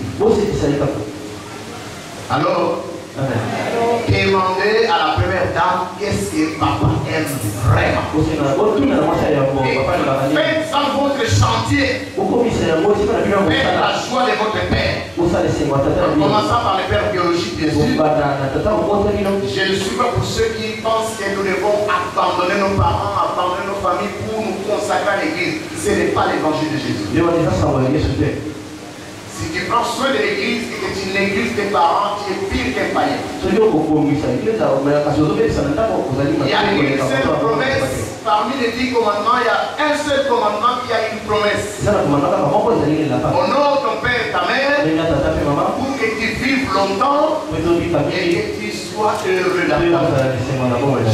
Alors, demandez à la première dame qu'est-ce que papa aime vraiment. Faites ça votre chantier. Faites la joie de votre père. En commençant par le père biologique, bien sûr. Je ne suis pas pour ceux qui pensent que nous devons abandonner nos parents, abandonner nos familles pour nous consacrer à l'église. Ce n'est pas l'évangile de Jésus. Si tu prends soin de l'église et que tu négliges tes parents, tu es pire qu'un païen. Il y a une seule promesse. Parmi les 10 commandements, il y a un seul commandement qui a une promesse. Honore ton père et ta mère pour que tu vives longtemps et que tu sois heureux dans ta vie.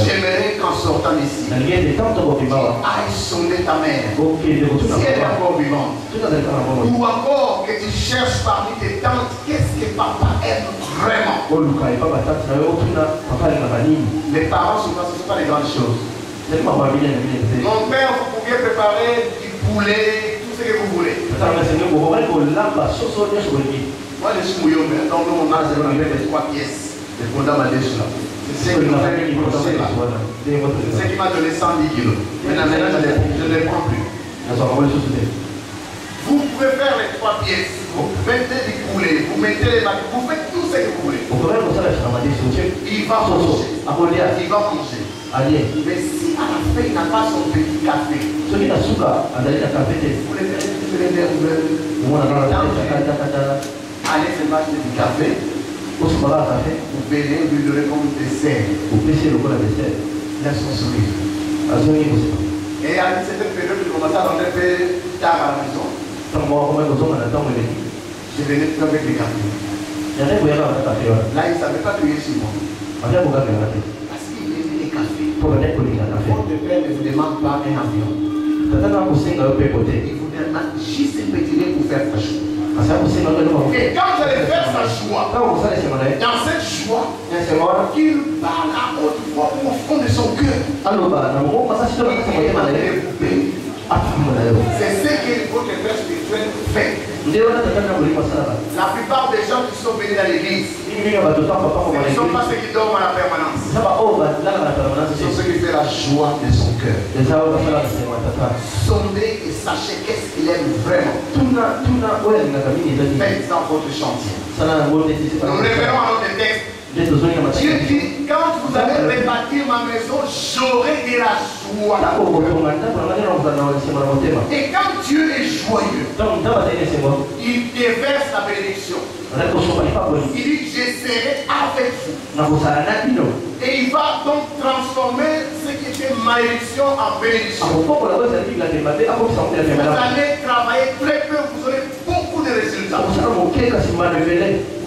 J'aimerais qu'en sortant d'ici, tu ailles sonner ta mère si elle est encore vivante. Ou encore que tu cherches parmi tes tantes qu'est-ce que papa aime vraiment. Les parents, ce ne sont pas les grandes choses. Mon père, vous pouviez préparer du poulet, tout ce que vous voulez. Moi, je suis mouillon, donc on a les 3 pièces. Le fondant m'a dit cela. C'est ce qui m'a donné 110 kilos. Maintenant, je ne les prends plus. Vous pouvez faire les 3 pièces. Vous mettez du poulet, vous mettez les maquis, vous faites tout ce que vous voulez. Il va manger. Il va manger. Mais si à la fin il n'a pas son petit café, vous les faites allez se battre du café. Vous verrez, vous lui comme dessert. Laisse son sourire. Et à une certaine période, je commençais à rentrer un peu tard à la maison. Je venais tout avec les cafés. Là, il ne savait pas crier sur moi. Parce qu'il aimait les cafés. Votre père ne vous demande pas un avion. Il vous demande juste un petit lait pour faire sa joie. Et quand vous allez faire sa joie, dans cette joie, il parle à haute voix au fond de son cœur. C'est ce que votre père spirituel fait. La plupart des gens qui sont venus dans l'église, ce ne sont pas ceux qui dorment à la permanence. Ce sont ceux qui font la joie de son cœur. Sondez et sachez qu'est-ce qu'il aime vraiment. Faites dans votre chantier. Nous revenons à notre texte. Dieu dit, quand vous allez rebâtir ma maison, j'aurai de la joie. Et quand Dieu est joyeux, il déverse la bénédiction. Il dit, je serai avec vous. Et il va donc transformer ce qui était malédiction en bénédiction. Vous allez travailler très peu, vous aurez beaucoup de résultats.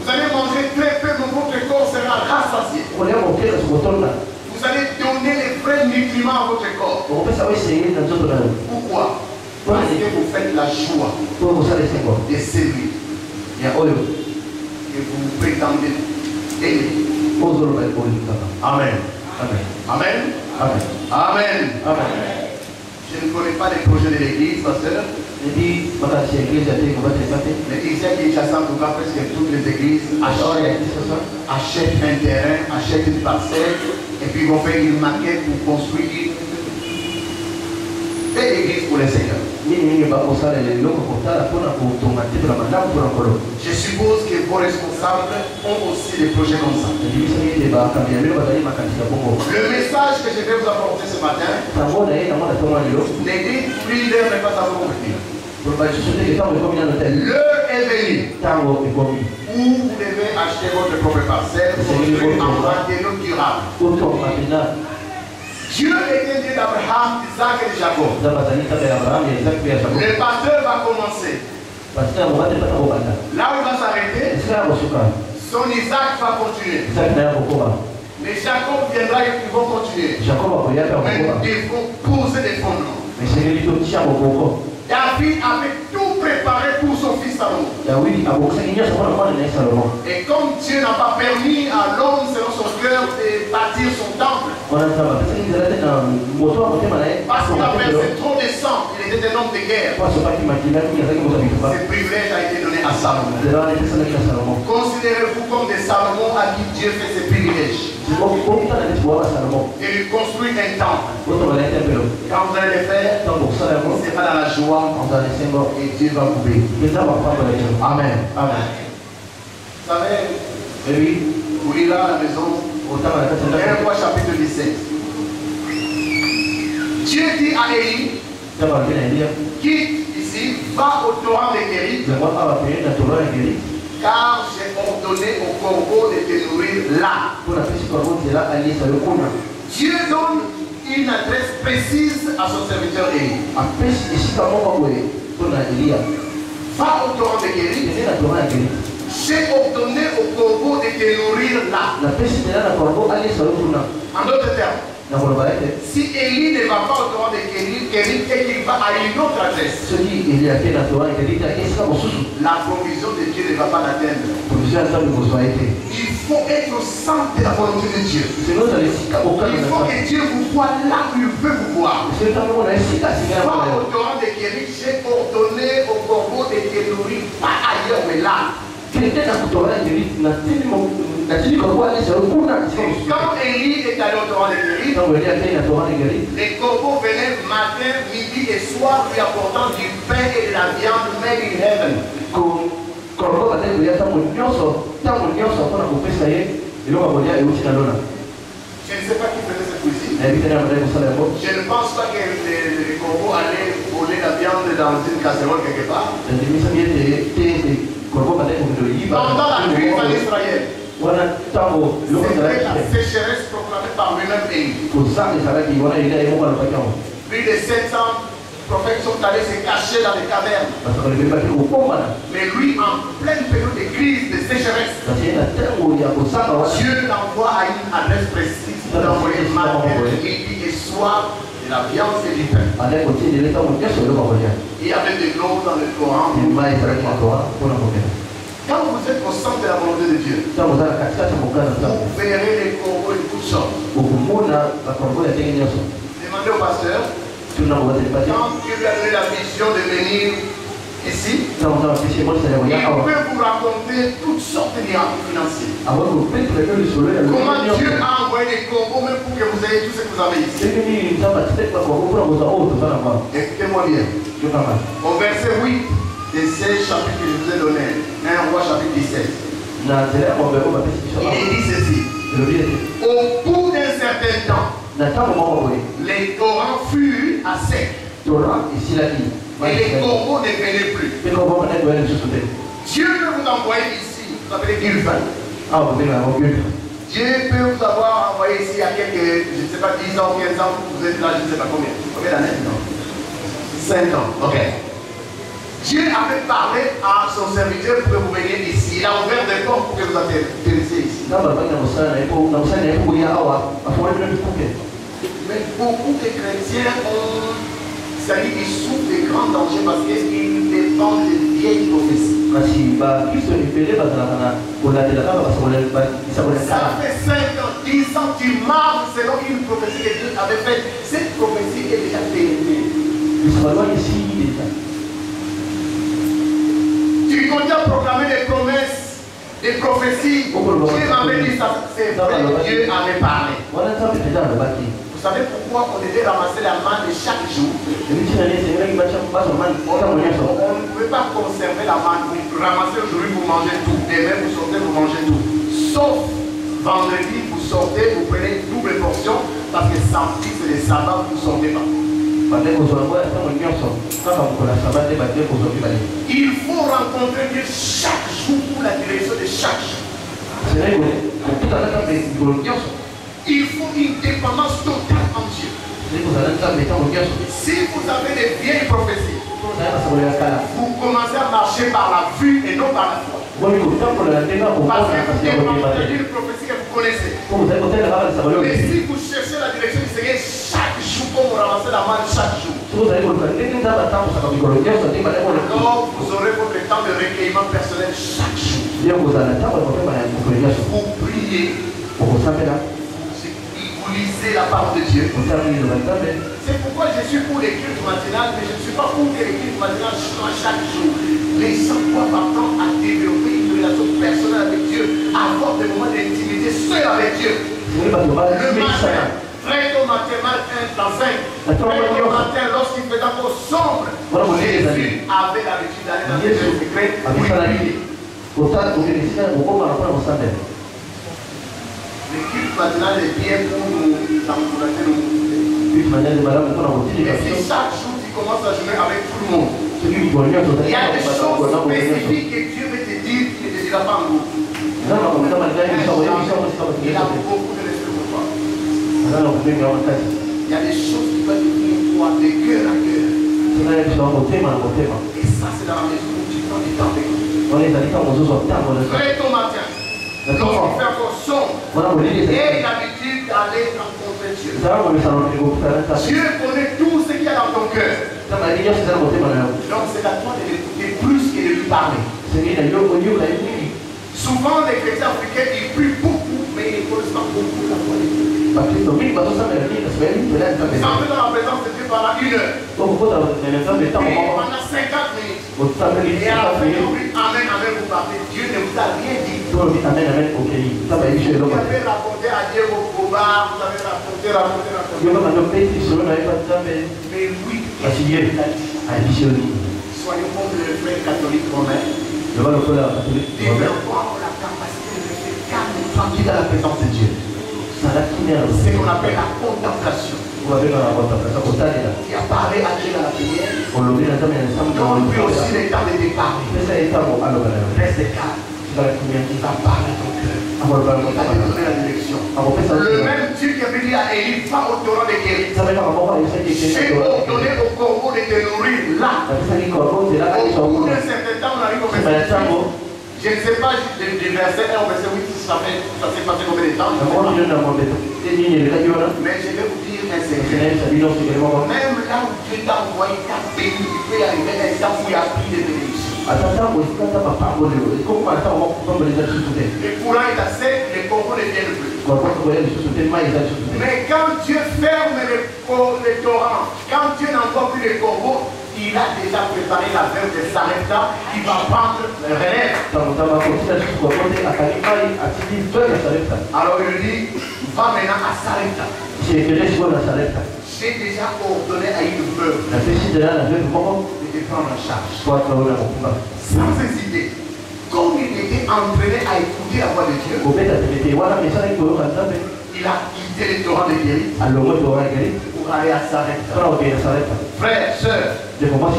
Vous allez manger très peu, mais votre corps sera rassasié. Vous allez donner les vrais nutriments à votre corps. Pourquoi? Parce que vous faites la joie de celui que vous prétendez aimer. Amen. Amen. Amen. Amen. Amen. Je ne connais pas les projets de l'église, pasteur. Mais ici à Kinshasa, en tout cas, presque toutes les églises achètent un terrain, achètent une parcelle, et puis vont faire une maquette pour construire une église pour les seigneurs. Je suppose que vos responsables ont aussi des projets comme ça. Le message que je vais vous apporter ce matin, l'église leader n'est pas à vous compris. L'heure est venue où vous devez acheter votre propre parcelle pour construire un matériau durable. Dieu est un Dieu d'Abraham, d'Isaac et de Jacob. Le pasteur va commencer. Là où il va s'arrêter, son Isaac va continuer. Mais Jacob viendra et ils vont continuer. Mais ils vont poser des fondements. David avait tout préparé pour son fils Salomon. Et comme Dieu n'a pas permis à l'homme selon son cœur de bâtir son temple, parce qu'il avait fait trop de sang, il était un homme de guerre. Ce privilège a été donné à Salomon. Considérez-vous comme des Salomon à qui Dieu fait ses privilèges. Et lui construit un temple. Quand vous allez le faire, c'est pas dans la joie, et Dieu va vous bénir. Amen. Amen. Vous savez, vous lirez à la maison, 1 Roi chapitre 17. Dieu dit à Élie, quitte ici, va au torrent de Kérit, car j'ai ordonné au corbeau de te nourrir là. Dieu donne une adresse précise à son serviteur Élie. Va au torrent de Kérit. J'ai ordonné au corbeau de te nourrir là. En d'autres termes, si Élie ne va pas au torrent de Kérit, et qu'il va à une autre adresse, la provision de Dieu ne va pas l'atteindre. Il faut être au centre de la volonté de Dieu. Il faut que Dieu vous voie là où il veut vous voir. Va au torrent de Kérit, j'ai ordonné au corbeau de te nourrir, pas ailleurs mais là. Quand Élie est allé au torrent de Kérit, les corbeaux venaient matin, midi et soir lui apportant du pain et de la viande made in heaven. Je ne sais pas qui faisait cette cuisine. Je ne pense pas que les corbeaux allaient voler la viande dans une casserole quelque part. Pendant la crise en Israël, c'était la sécheresse proclamée par lui-même Élie. Plus de 700 prophètes sont allés se cacher dans les cavernes. Mais lui, en pleine période de crise, de sécheresse, Dieu l'envoie à une adresse précise pour envoyer matin, midi et soir de la viande et du pain. Il y avait de l'eau dans le torrent. Quand vous êtes au centre de la volonté de Dieu, vous verrez les corbeaux de toutes sortes. Demandez au pasteur, quand Dieu lui a donné la vision de venir ici, il peut vous raconter toutes sortes de miracles financiers. Comment Dieu a envoyé des corbeaux même pour que vous ayez tout ce que vous avez ici. Écoutez-moi bien. Au verset 8 de ces chapitres que je vous ai donné, 1 Roi chapitre 17, il dit ceci. Au bout d'un certain temps, les torrents furent à sec et les corbeaux ne venaient plus. Dieu peut vous envoyer ici, vous appelez Gilvan. Dieu peut vous avoir envoyé ici il y a quelques, je ne sais pas, 10 ans, 15 ans, vous êtes là, je ne sais pas combien. Combien d'années? 5 ans, ok. Dieu avait parlé à son serviteur pour que vous veniez ici. Il a ouvert des portes pour que vous atterrissiez ici. Mais beaucoup de chrétiens ils souffrent de grands dangers parce qu'ils dépendent de vieilles prophéties. Ça fait 5 ans, 10 ans, tu marches selon une prophétie que Dieu avait faite. Cette prophétie est déjà terminée. Tu continues à proclamer des promesses, des prophéties. Dieu m'avait dit ça, c'est vrai, Dieu avait parlé. Vous savez pourquoi on devait ramasser la manne de chaque jour? On ne pouvait pas conserver la manne. Vous ramassez aujourd'hui, vous mangez tout. Demain, vous sortez, vous mangez tout. Sauf vendredi, vous sortez, vous prenez une double portion parce que samedi, c'est le sabbat, vous ne sortez pas. Il faut rencontrer Dieu chaque jour pour la direction de chaque jour. Il faut une dépendance totale en Dieu. Si vous avez des vieilles prophéties, vous commencez à marcher par la vue et non par la foi. Parce que vous dépendez d'une prophétie que vous connaissez. Mais si vous cherchez la direction du Seigneur chaque jour, comme vous ramassez la manne chaque jour, alors vous aurez votre temps de recueillement personnel chaque jour. Vous priez, vous lisez la parole de Dieu. C'est pourquoi je suis pour les cultes matinales, mais je ne suis pas pour que les cultes matinales changent chaque jour. Les gens doivent apprendre à développer une relation personnelle avec Dieu, avoir des moments d'intimité seul avec Dieu. Le matin, très tôt matin, Marc 1, très tôt matin, lorsqu'il faisait encore sombre, Jésus avait l'habitude d'aller dans les lieux secrets pour prier. Le culte matinal est bien pour nous encourager nous. Et si chaque jour tu commences la journée avec tout le monde, il y a des choses spécifiques que Dieu veut te dire qui ne te dira pas en groupe. Il a beaucoup de respect pour toi. Il y a des choses qui peuvent te dire toi de cœur à cœur. Et ça c'est dans la maison où tu prends du temps avec nous. Très tôt matin. Lorsqu'il fait encore sombre, et l'habitude d'aller rencontrer Dieu. Dieu connaît tout ce qu'il y a dans ton cœur. Donc c'est à toi de l'écouter plus que de lui parler. Souvent les chrétiens africains ils prient beaucoup, mais ils ne connaissent pas beaucoup la foi de Dieu. Ils sont dans la présence de Dieu pendant 1 heure. Et pendant 50 minutes. Et à la fin, amen, amen, vous partez. Dieu ne vous a rien dit. Vous avez raconté à Dieu vos combats, vous avez raconté. Mais oui, soyons comme le frère catholique romain. Développons la capacité de rester calme et tranquille dans la présence de Dieu. C'est ce qu'on appelle la contemplation. Qui a parlé à Dieu dans la prière. Donc lui aussi le temps de déparler. Reste calme. Il va parler à ton cœur. Il va te donner la direction. Le même Dieu qui a dit à Élie, va au torrent de Kérit. J'ai ordonné au corbeau de te nourrir là. Au bout d'un certain temps, on arrive au verset 8. Je ne sais pas du verset 1 au verset 8 si ça s'est passé combien de temps. Mais je vais vous dire un secret. Même là où Dieu t'a envoyé, t'a béni, il peut y arriver un instant où il y a plus de bénédictions. Les courants est assez, les corbeaux ne viennent plus. Mais quand Dieu ferme les torrents, quand Dieu n'envoie plus les corbeaux, il a déjà préparé la veuve de Sarepta qui va prendre le relève. Alors il lui dit, va maintenant à Sarepta. J'ai déjà ordonné à une veuve de te prendre en charge. Sans hésiter. Comme il était entraîné à écouter la voix de Dieu, il a quitté le torrent de Kérit pour aller à Sarepta. Frères, sœurs, c'est pas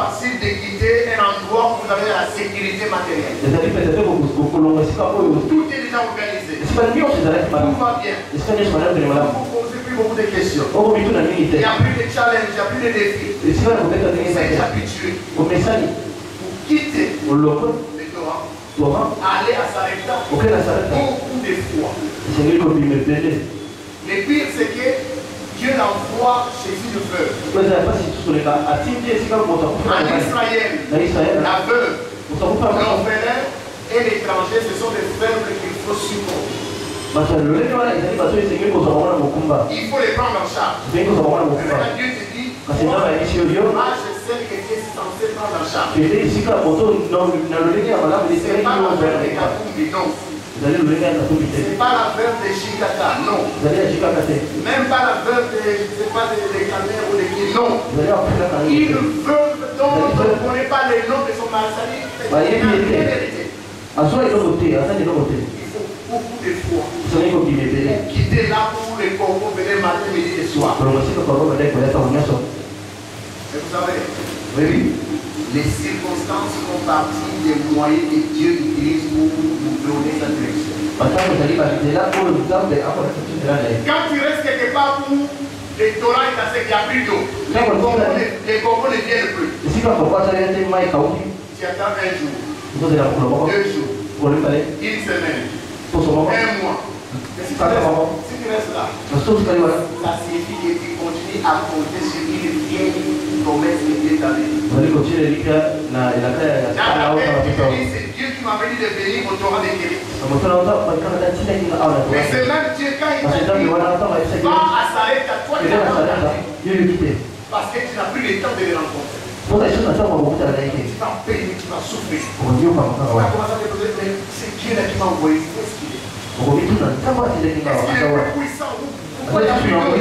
facile de quitter un endroit où vous avez la sécurité matérielle. Tout est déjà organisé. Tout va bien. Vous vous posez plus beaucoup de questions. Il n'y a plus de challenge, il n'y a plus de défis. Vous êtes habitués. Vous quittez le torrent, aller à Sarepta beaucoup de fois. Le pire c'est que Dieu l'envoie chez une veuve. En Israël, la veuve, l'orphelin et l'étranger, ce sont des faibles qu'il faut supporter. Il faut les prendre en charge. Dieu te dit, moi je sais que tu es censé prendre en charge. Ce n'est pas la veuve de Katumbi, non. Ce n'est pas la veuve de Chikata, non. Même pas la veuve de, je ne sais pas, de Camer ou de qui, non. Une veuve dont on ne connaît pas les noms de son mari. Il faut beaucoup de fois quitter là où les corbeaux venaient matin, midi et soir. Et vous savez, les circonstances font partie des moyens que Dieu utilise pour nous donner sa direction. Quand tu restes quelque part où les torrents est assez, il n'y a plus d'eau, les corbeaux ne viennent plus. Tu attends un jour, 2 jours, une semaine, 1 mois. Mais si tu restes là, ça signifie que tu continues à compter sur une vieille promesse qui est établie. C'est Dieu qui m'a dit de venir au Torah de guérir. Mais c'est même Dieu quand il t'a dit, va à Sarepta, toi tu vas parce que tu n'as plus le temps de les rencontrer. Tu vas payer, tu vas souffrir. Tu vas commencer à te poser, mais c'est Dieu là qui m'a envoyé. Où est-ce qu'il est? Est-ce qu'il est puissant? Pourquoi il a plus d'eau?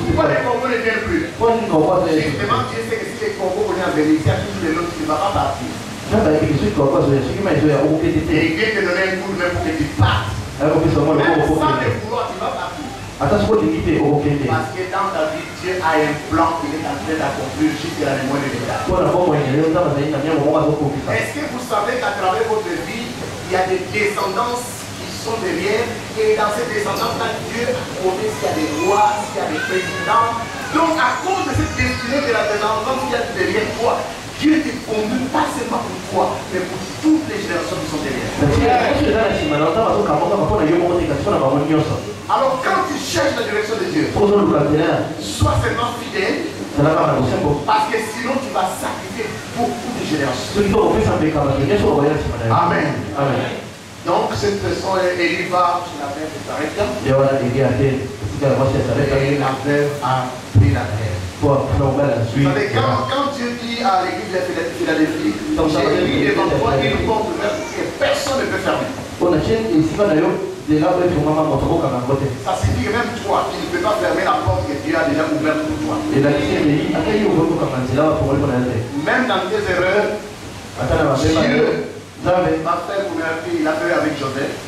Pourquoi les corbeaux ne viennent plus? Justement, Dieu sait que si les corbeaux venaient venir, il y a toujours des autres qui ne vont pas partir. Et il vient te donner un coup de main pour que tu partes. Même sans le vouloir, tu vas partir. Parce que dans ta vie, Dieu a un plan qu'il est en train d'accomplir jusqu'à la mémoire de l'État. Est-ce que vous savez qu'à travers votre vie, il y a des descendances qui sont derrière, et dans ces descendances-là, Dieu a promis s'il y a des rois, s'il y a des présidents. Donc à cause de cette destinée de la descendance qu'il y a derrière toi, Dieu te conduit pas seulement pour toi, mais pour toutes les générations qui sont derrière. Alors quand tu cherches la direction de Dieu, sois seulement fidèle, parce que sinon tu vas sacrifier beaucoup de générations. Amen. Amen. Donc cette leçon, elle va sur la terre de Sarepta. Et la terre a pris la terre. Vous savez, quand Dieu dit à l'église de Philadelphie, j'ai mis devant toi une porte ouverte que personne ne peut fermer. Ça signifie que même toi, tu ne peux pas fermer la porte que Dieu a déjà ouverte pour toi. Même dans tes erreurs, Dieu va faire pour il a fait avec Joseph.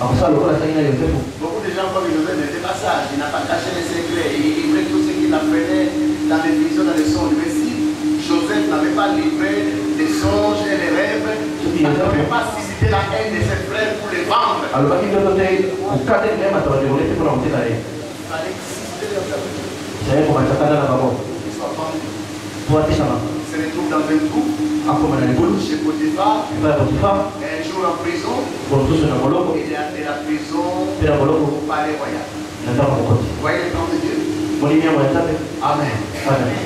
Beaucoup de gens comme Joseph n'était pas sage, il n'a pas caché les secrets, il voulait tout ce qu'il apprenait dans les visions, dans les songes. Mais si Joseph n'avait pas livré les songes et les rêves, il n'avait pas suscité la haine de ses frères pour les vendre. Il fallait susciter leur famille. Ils soient vendus. Se retrouve dans un trou chez Potiphar, un jour en prison, et de la prison au palais royal. Vous voyez le plan de Dieu? Amen.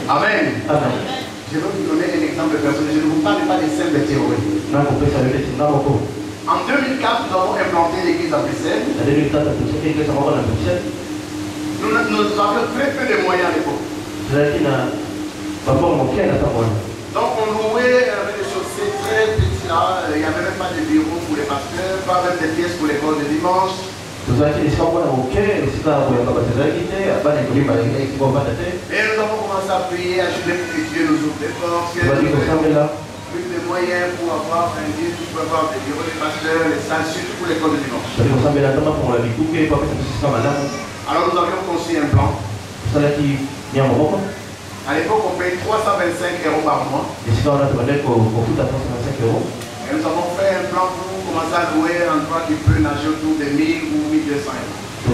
Amen. Amen. Je vais vous donner un exemple personnel. Je ne vous parle pas des simples théories. En 2004, nous avons implanté l'église à Bruxelles. Nous avions très peu de moyens à l'époque. Donc on louait avec des chaussées très petites là, il n'y avait même pas de bureau pour les pasteurs, pas même des pièces pour l'école de dimanche. Et nous avons commencé à prier, à jurer pour que Dieu nous ouvre les portes, plus de moyens pour avoir un Dieu qui peut avoir des bureaux de pasteurs, les salles, surtout pour l'école de dimanche. Alors nous avions conçu un plan. À l'époque, on paye 325 € par mois. Et nous avons fait un plan pour commencer à louer un endroit qui peut nager autour de 1000 ou 1200 €.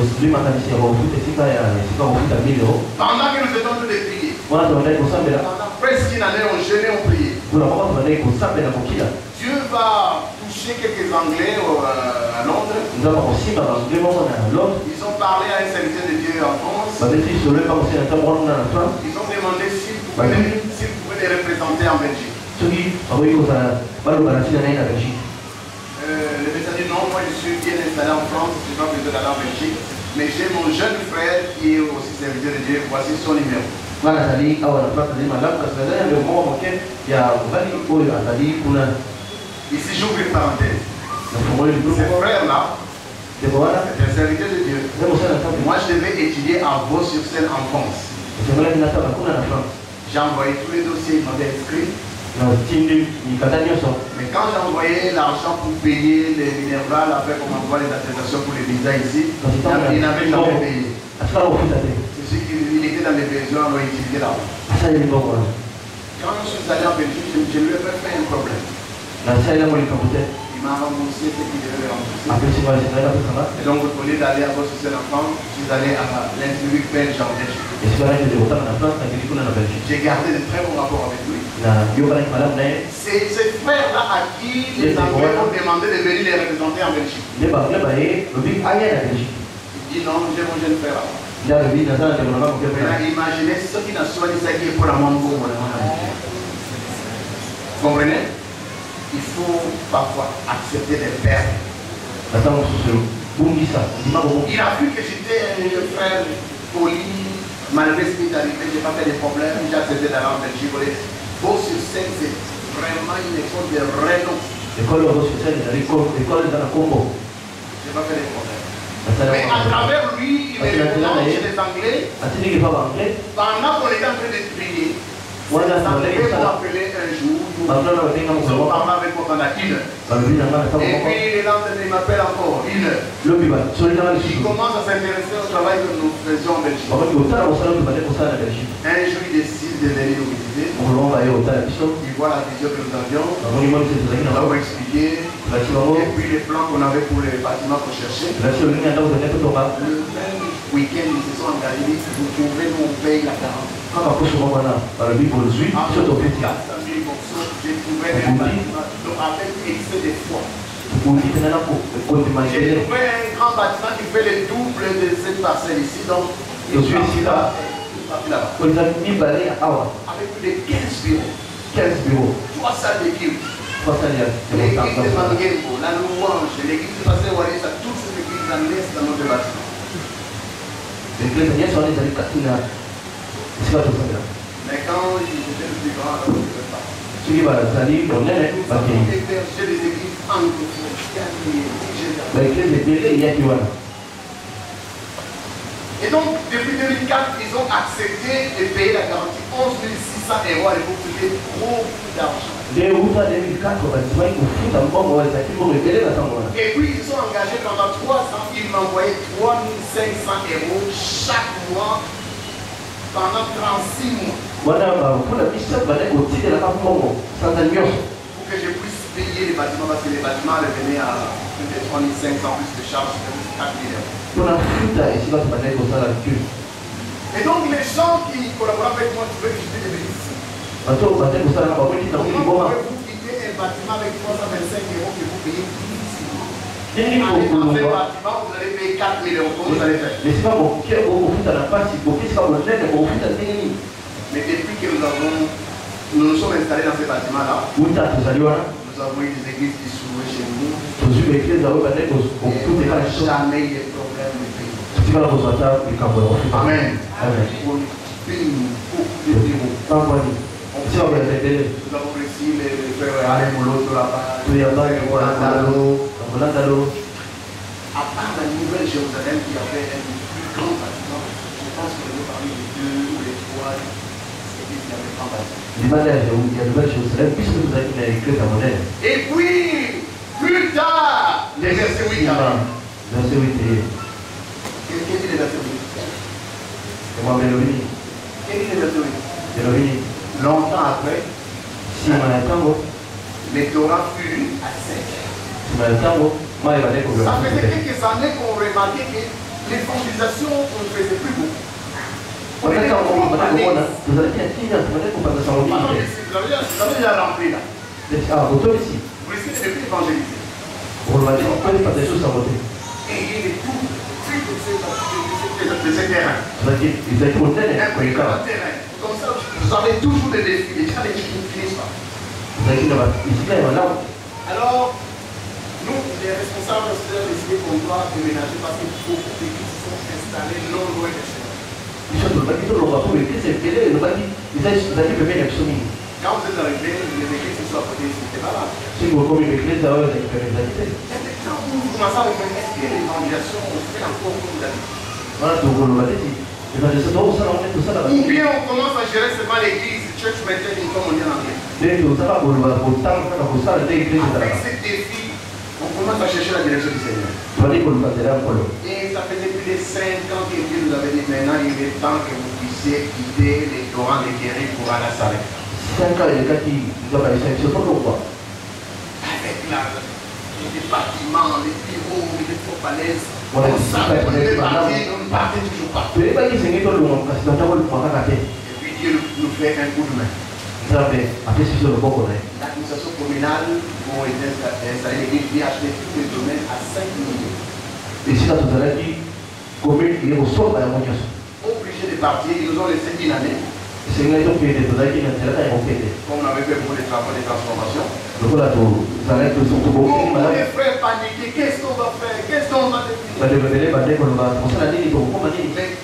Pendant que nous étions en train de prier, pendant presque une année, on jeûnait, on priait. Dieu va toucher quelques Anglais à Londres. Ils ont parlé à un serviteur de Dieu en France. Ils ont demandé s'ils pouvaient les représenter en Belgique. Le médecin dit non, moi je suis bien installé en France, je n'ai pas besoin d'aller en Belgique. Mais j'ai mon jeune frère qui est aussi serviteur de Dieu, voici son numéro. Ici j'ouvre une parenthèse. Ce frère-là, c'est un serviteur de Dieu. Moi je devais étudier à Vaux-sur-Seine en France. J'ai envoyé tous les dossiers, il m'avait inscrit. Mais quand j'ai envoyé l'argent pour payer les Minerval, après qu'on m'envoie les attestations pour les visas ici, il n'avait jamais payé. C'est qu'il était dans les besoins, on a utilisé l'argent. Quand je suis allé en Belgique, je lui ai fait un problème. Il m'a remboursé ce qu'il devait rembourser. Et donc, au lieu d'aller à Vaux-sur-Seine en France, je suis allé à l'Institut belge en Belgique. J'ai gardé de très bons rapports avec lui. C'est ce frère-là à qui les Anglais ont demandé de venir les représenter en Belgique. dit non, j'ai mon jeune frère. Imaginez ce qui n'a soit dit ça qui est pour la maman. Vous comprenez? Il faut parfois accepter de perdre. Il a vu que j'étais un frère poli, malgré ce qui est arrivé, je n'ai pas fait de problème, j'ai accepté d'aller en Belgique. Beau sur scène, c'est vraiment une école de renom. L'école sur scène, l'école dans la Congo. Je n'ai pas fait de problème. Mais à travers lui, il me recommande chez les Anglais. Pendant qu'on était en train de prier, les Anglais m'ont appelé un jour. Ils ont parlé avec moi pendant 1 heure. Et puis le lendemain, il m'appelle encore 1 heure. Il commence à s'intéresser au travail que nous faisions en Belgique. Un jour, il décide de venir nous visiter. Il voit la vision que nous avions. Nous avons expliqué. Et puis les plans qu'on avait pour les bâtiments qu'on cherchait. Le même week-end, ils se sont engagés. Vous pouvez nous payer la garantie. J'ai trouvé un bâtiment avec excès de foi. J'ai trouvé un grand bâtiment qui fait le double de cette parcelle ici. Donc, je suis ici là. Avec plus de 15 bureaux. 3 salles d'équipe. L'église de Manguembo, la louange, l'église de Pasteur Walesa, toutes ces églises en l'est dans notre bâtiment. Mais quand ils étaient le plus grand, alors je ne sais pas. J'ai des églises anglophones. Et donc, depuis 2004, ils ont accepté de payer la garantie 11 600 € à l'époque, c'était trop d'argent. Et puis, ils se sont engagés pendant 3 ans, ils m'envoyaient 3 500 € chaque mois pendant 36 mois. Pour que je puisse payer les bâtiments, parce que les bâtiments revenaient à plus de 3 500 plus de charges, de 4 000 €. Et donc les gens qui collaborent avec moi trouvaient que j'étais des bénéficiaires. Comment pouvez-vous quitter un bâtiment avec 325 € que vous payez difficilement? Allez dans ce bâtiment, vous allez payer 4 000 €. Comment vous allez faire? Mais depuis que nous nous sommes installés dans ce bâtiment-là, nous avons eu des églises qui s'ouvraient chez nous. Et jamais eu de problème de pays. Amen. Nous avons réussi les frères Alain Moloto là-bas. À part la Nouvelle Jérusalem qui avait un plus grand bâtiment, je pense que nous parmi les 2 ou les 3 églises qui avaient un grand bâtiment. Et puis, plus tard, les versets 8 avant. Verset 8. Qu'est-ce qu'il dit les versets 8? Qu'est-ce qu'il dit les versets 8? Longtemps après, les Torah fut à 5. Ça faisait quelques années qu'on remarquait que l'évangélisation, on ne faisait plus beaucoup. On était en train de parler. Vous avez déjà rempli là. Vous risquez de ne plus évangéliser. Et il est tout de ce terrain. Comme ça, vous avez toujours des défis, des challenges qui ne finissent pas. Alors, nous, les responsables, nous avons décidé qu'on doit déménager parce que beaucoup d'églises sont installées non loin de chez nous. Quand vous êtes arrivé, les églises qui sont à côté, c'était pas là. Quand vous commencez à vous dire, est-ce que l'évangélisation, on fait encore comme d'habitude? Ou bien on commence à gérer seulement l'église, church maintaining, comme on dit en anglais. Avec ces défis, on commence à chercher la direction du Seigneur. Et ça faisait plus de 5 ans que Dieu nous avait dit, maintenant il est temps que vous puissiez quitter les torrents de guérir pour aller à Salem. Avec les bâtiments, les bureaux, les fortalices, on savait qu'on devait partir, on ne partait toujours pas. Et puis Dieu nous fait un coup de main. L'administration communale pour installer l'église, j'ai acheté tous les domaines à 5 millions. obligés de partir, ils nous ont laissé une année. Comme on avait fait beaucoup de travaux de transformation. Beaucoup de frères paniqués, qu'est-ce qu'on va faire? Qu'est-ce qu'on va faire? Mais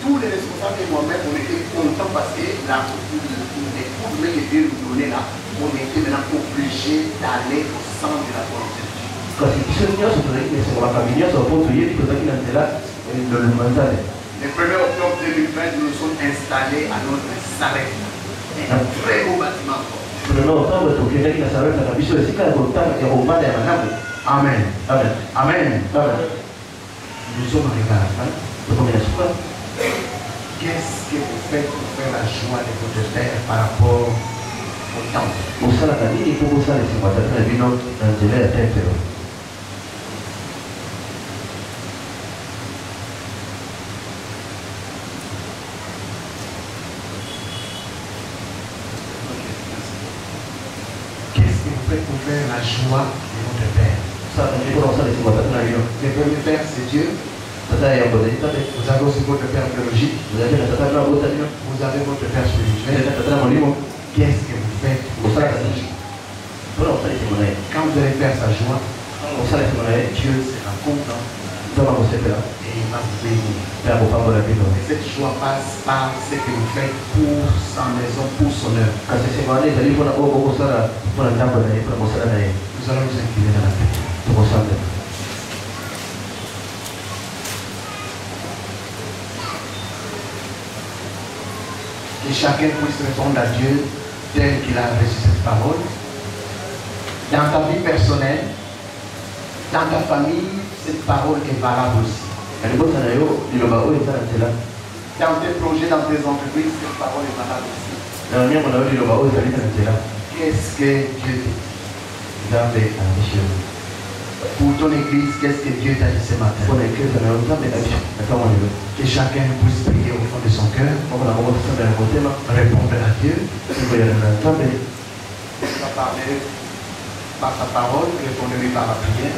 tous les responsables et moi-même, on était contents parce que les coups que Dieu nous donnait là, on était maintenant obligés d'aller au centre de la volonté de Dieu. Le 1er octobre 2020, nous nous sommes installés à notre Sarek. Un très beau bâtiment. Amen. Amen. Amen. Nous sommes arrivés à la fin. Qu'est-ce que vous faites pour faire la joie de votre Père par rapport au temple? Pour faire la joie de votre Père. Le premier Père, c'est Dieu. Vous avez aussi votre Père biologique. Vous avez votre Père spirituel. Qu'est-ce que vous faites pour faire sa joie? Quand vous allez faire sa joie, Dieu sera content. Et il va vous bénir. Et cette joie passe par ce que vous faites pour sa maison, pour son œuvre. Nous allons nous incliner dans la paix. Que chacun puisse répondre à Dieu tel qu'il a reçu cette parole. Dans ta vie personnelle, dans ta famille, cette parole est valable aussi. Dans tes projets, dans tes entreprises, cette parole est valable aussi. Qu'est-ce que Dieu dit? Pour ton église, qu'est-ce que Dieu t'a dit ce matin? Que chacun puisse prier au fond de son cœur, répondre à Dieu. Tu vas parler par ta parole, répondre par la prière.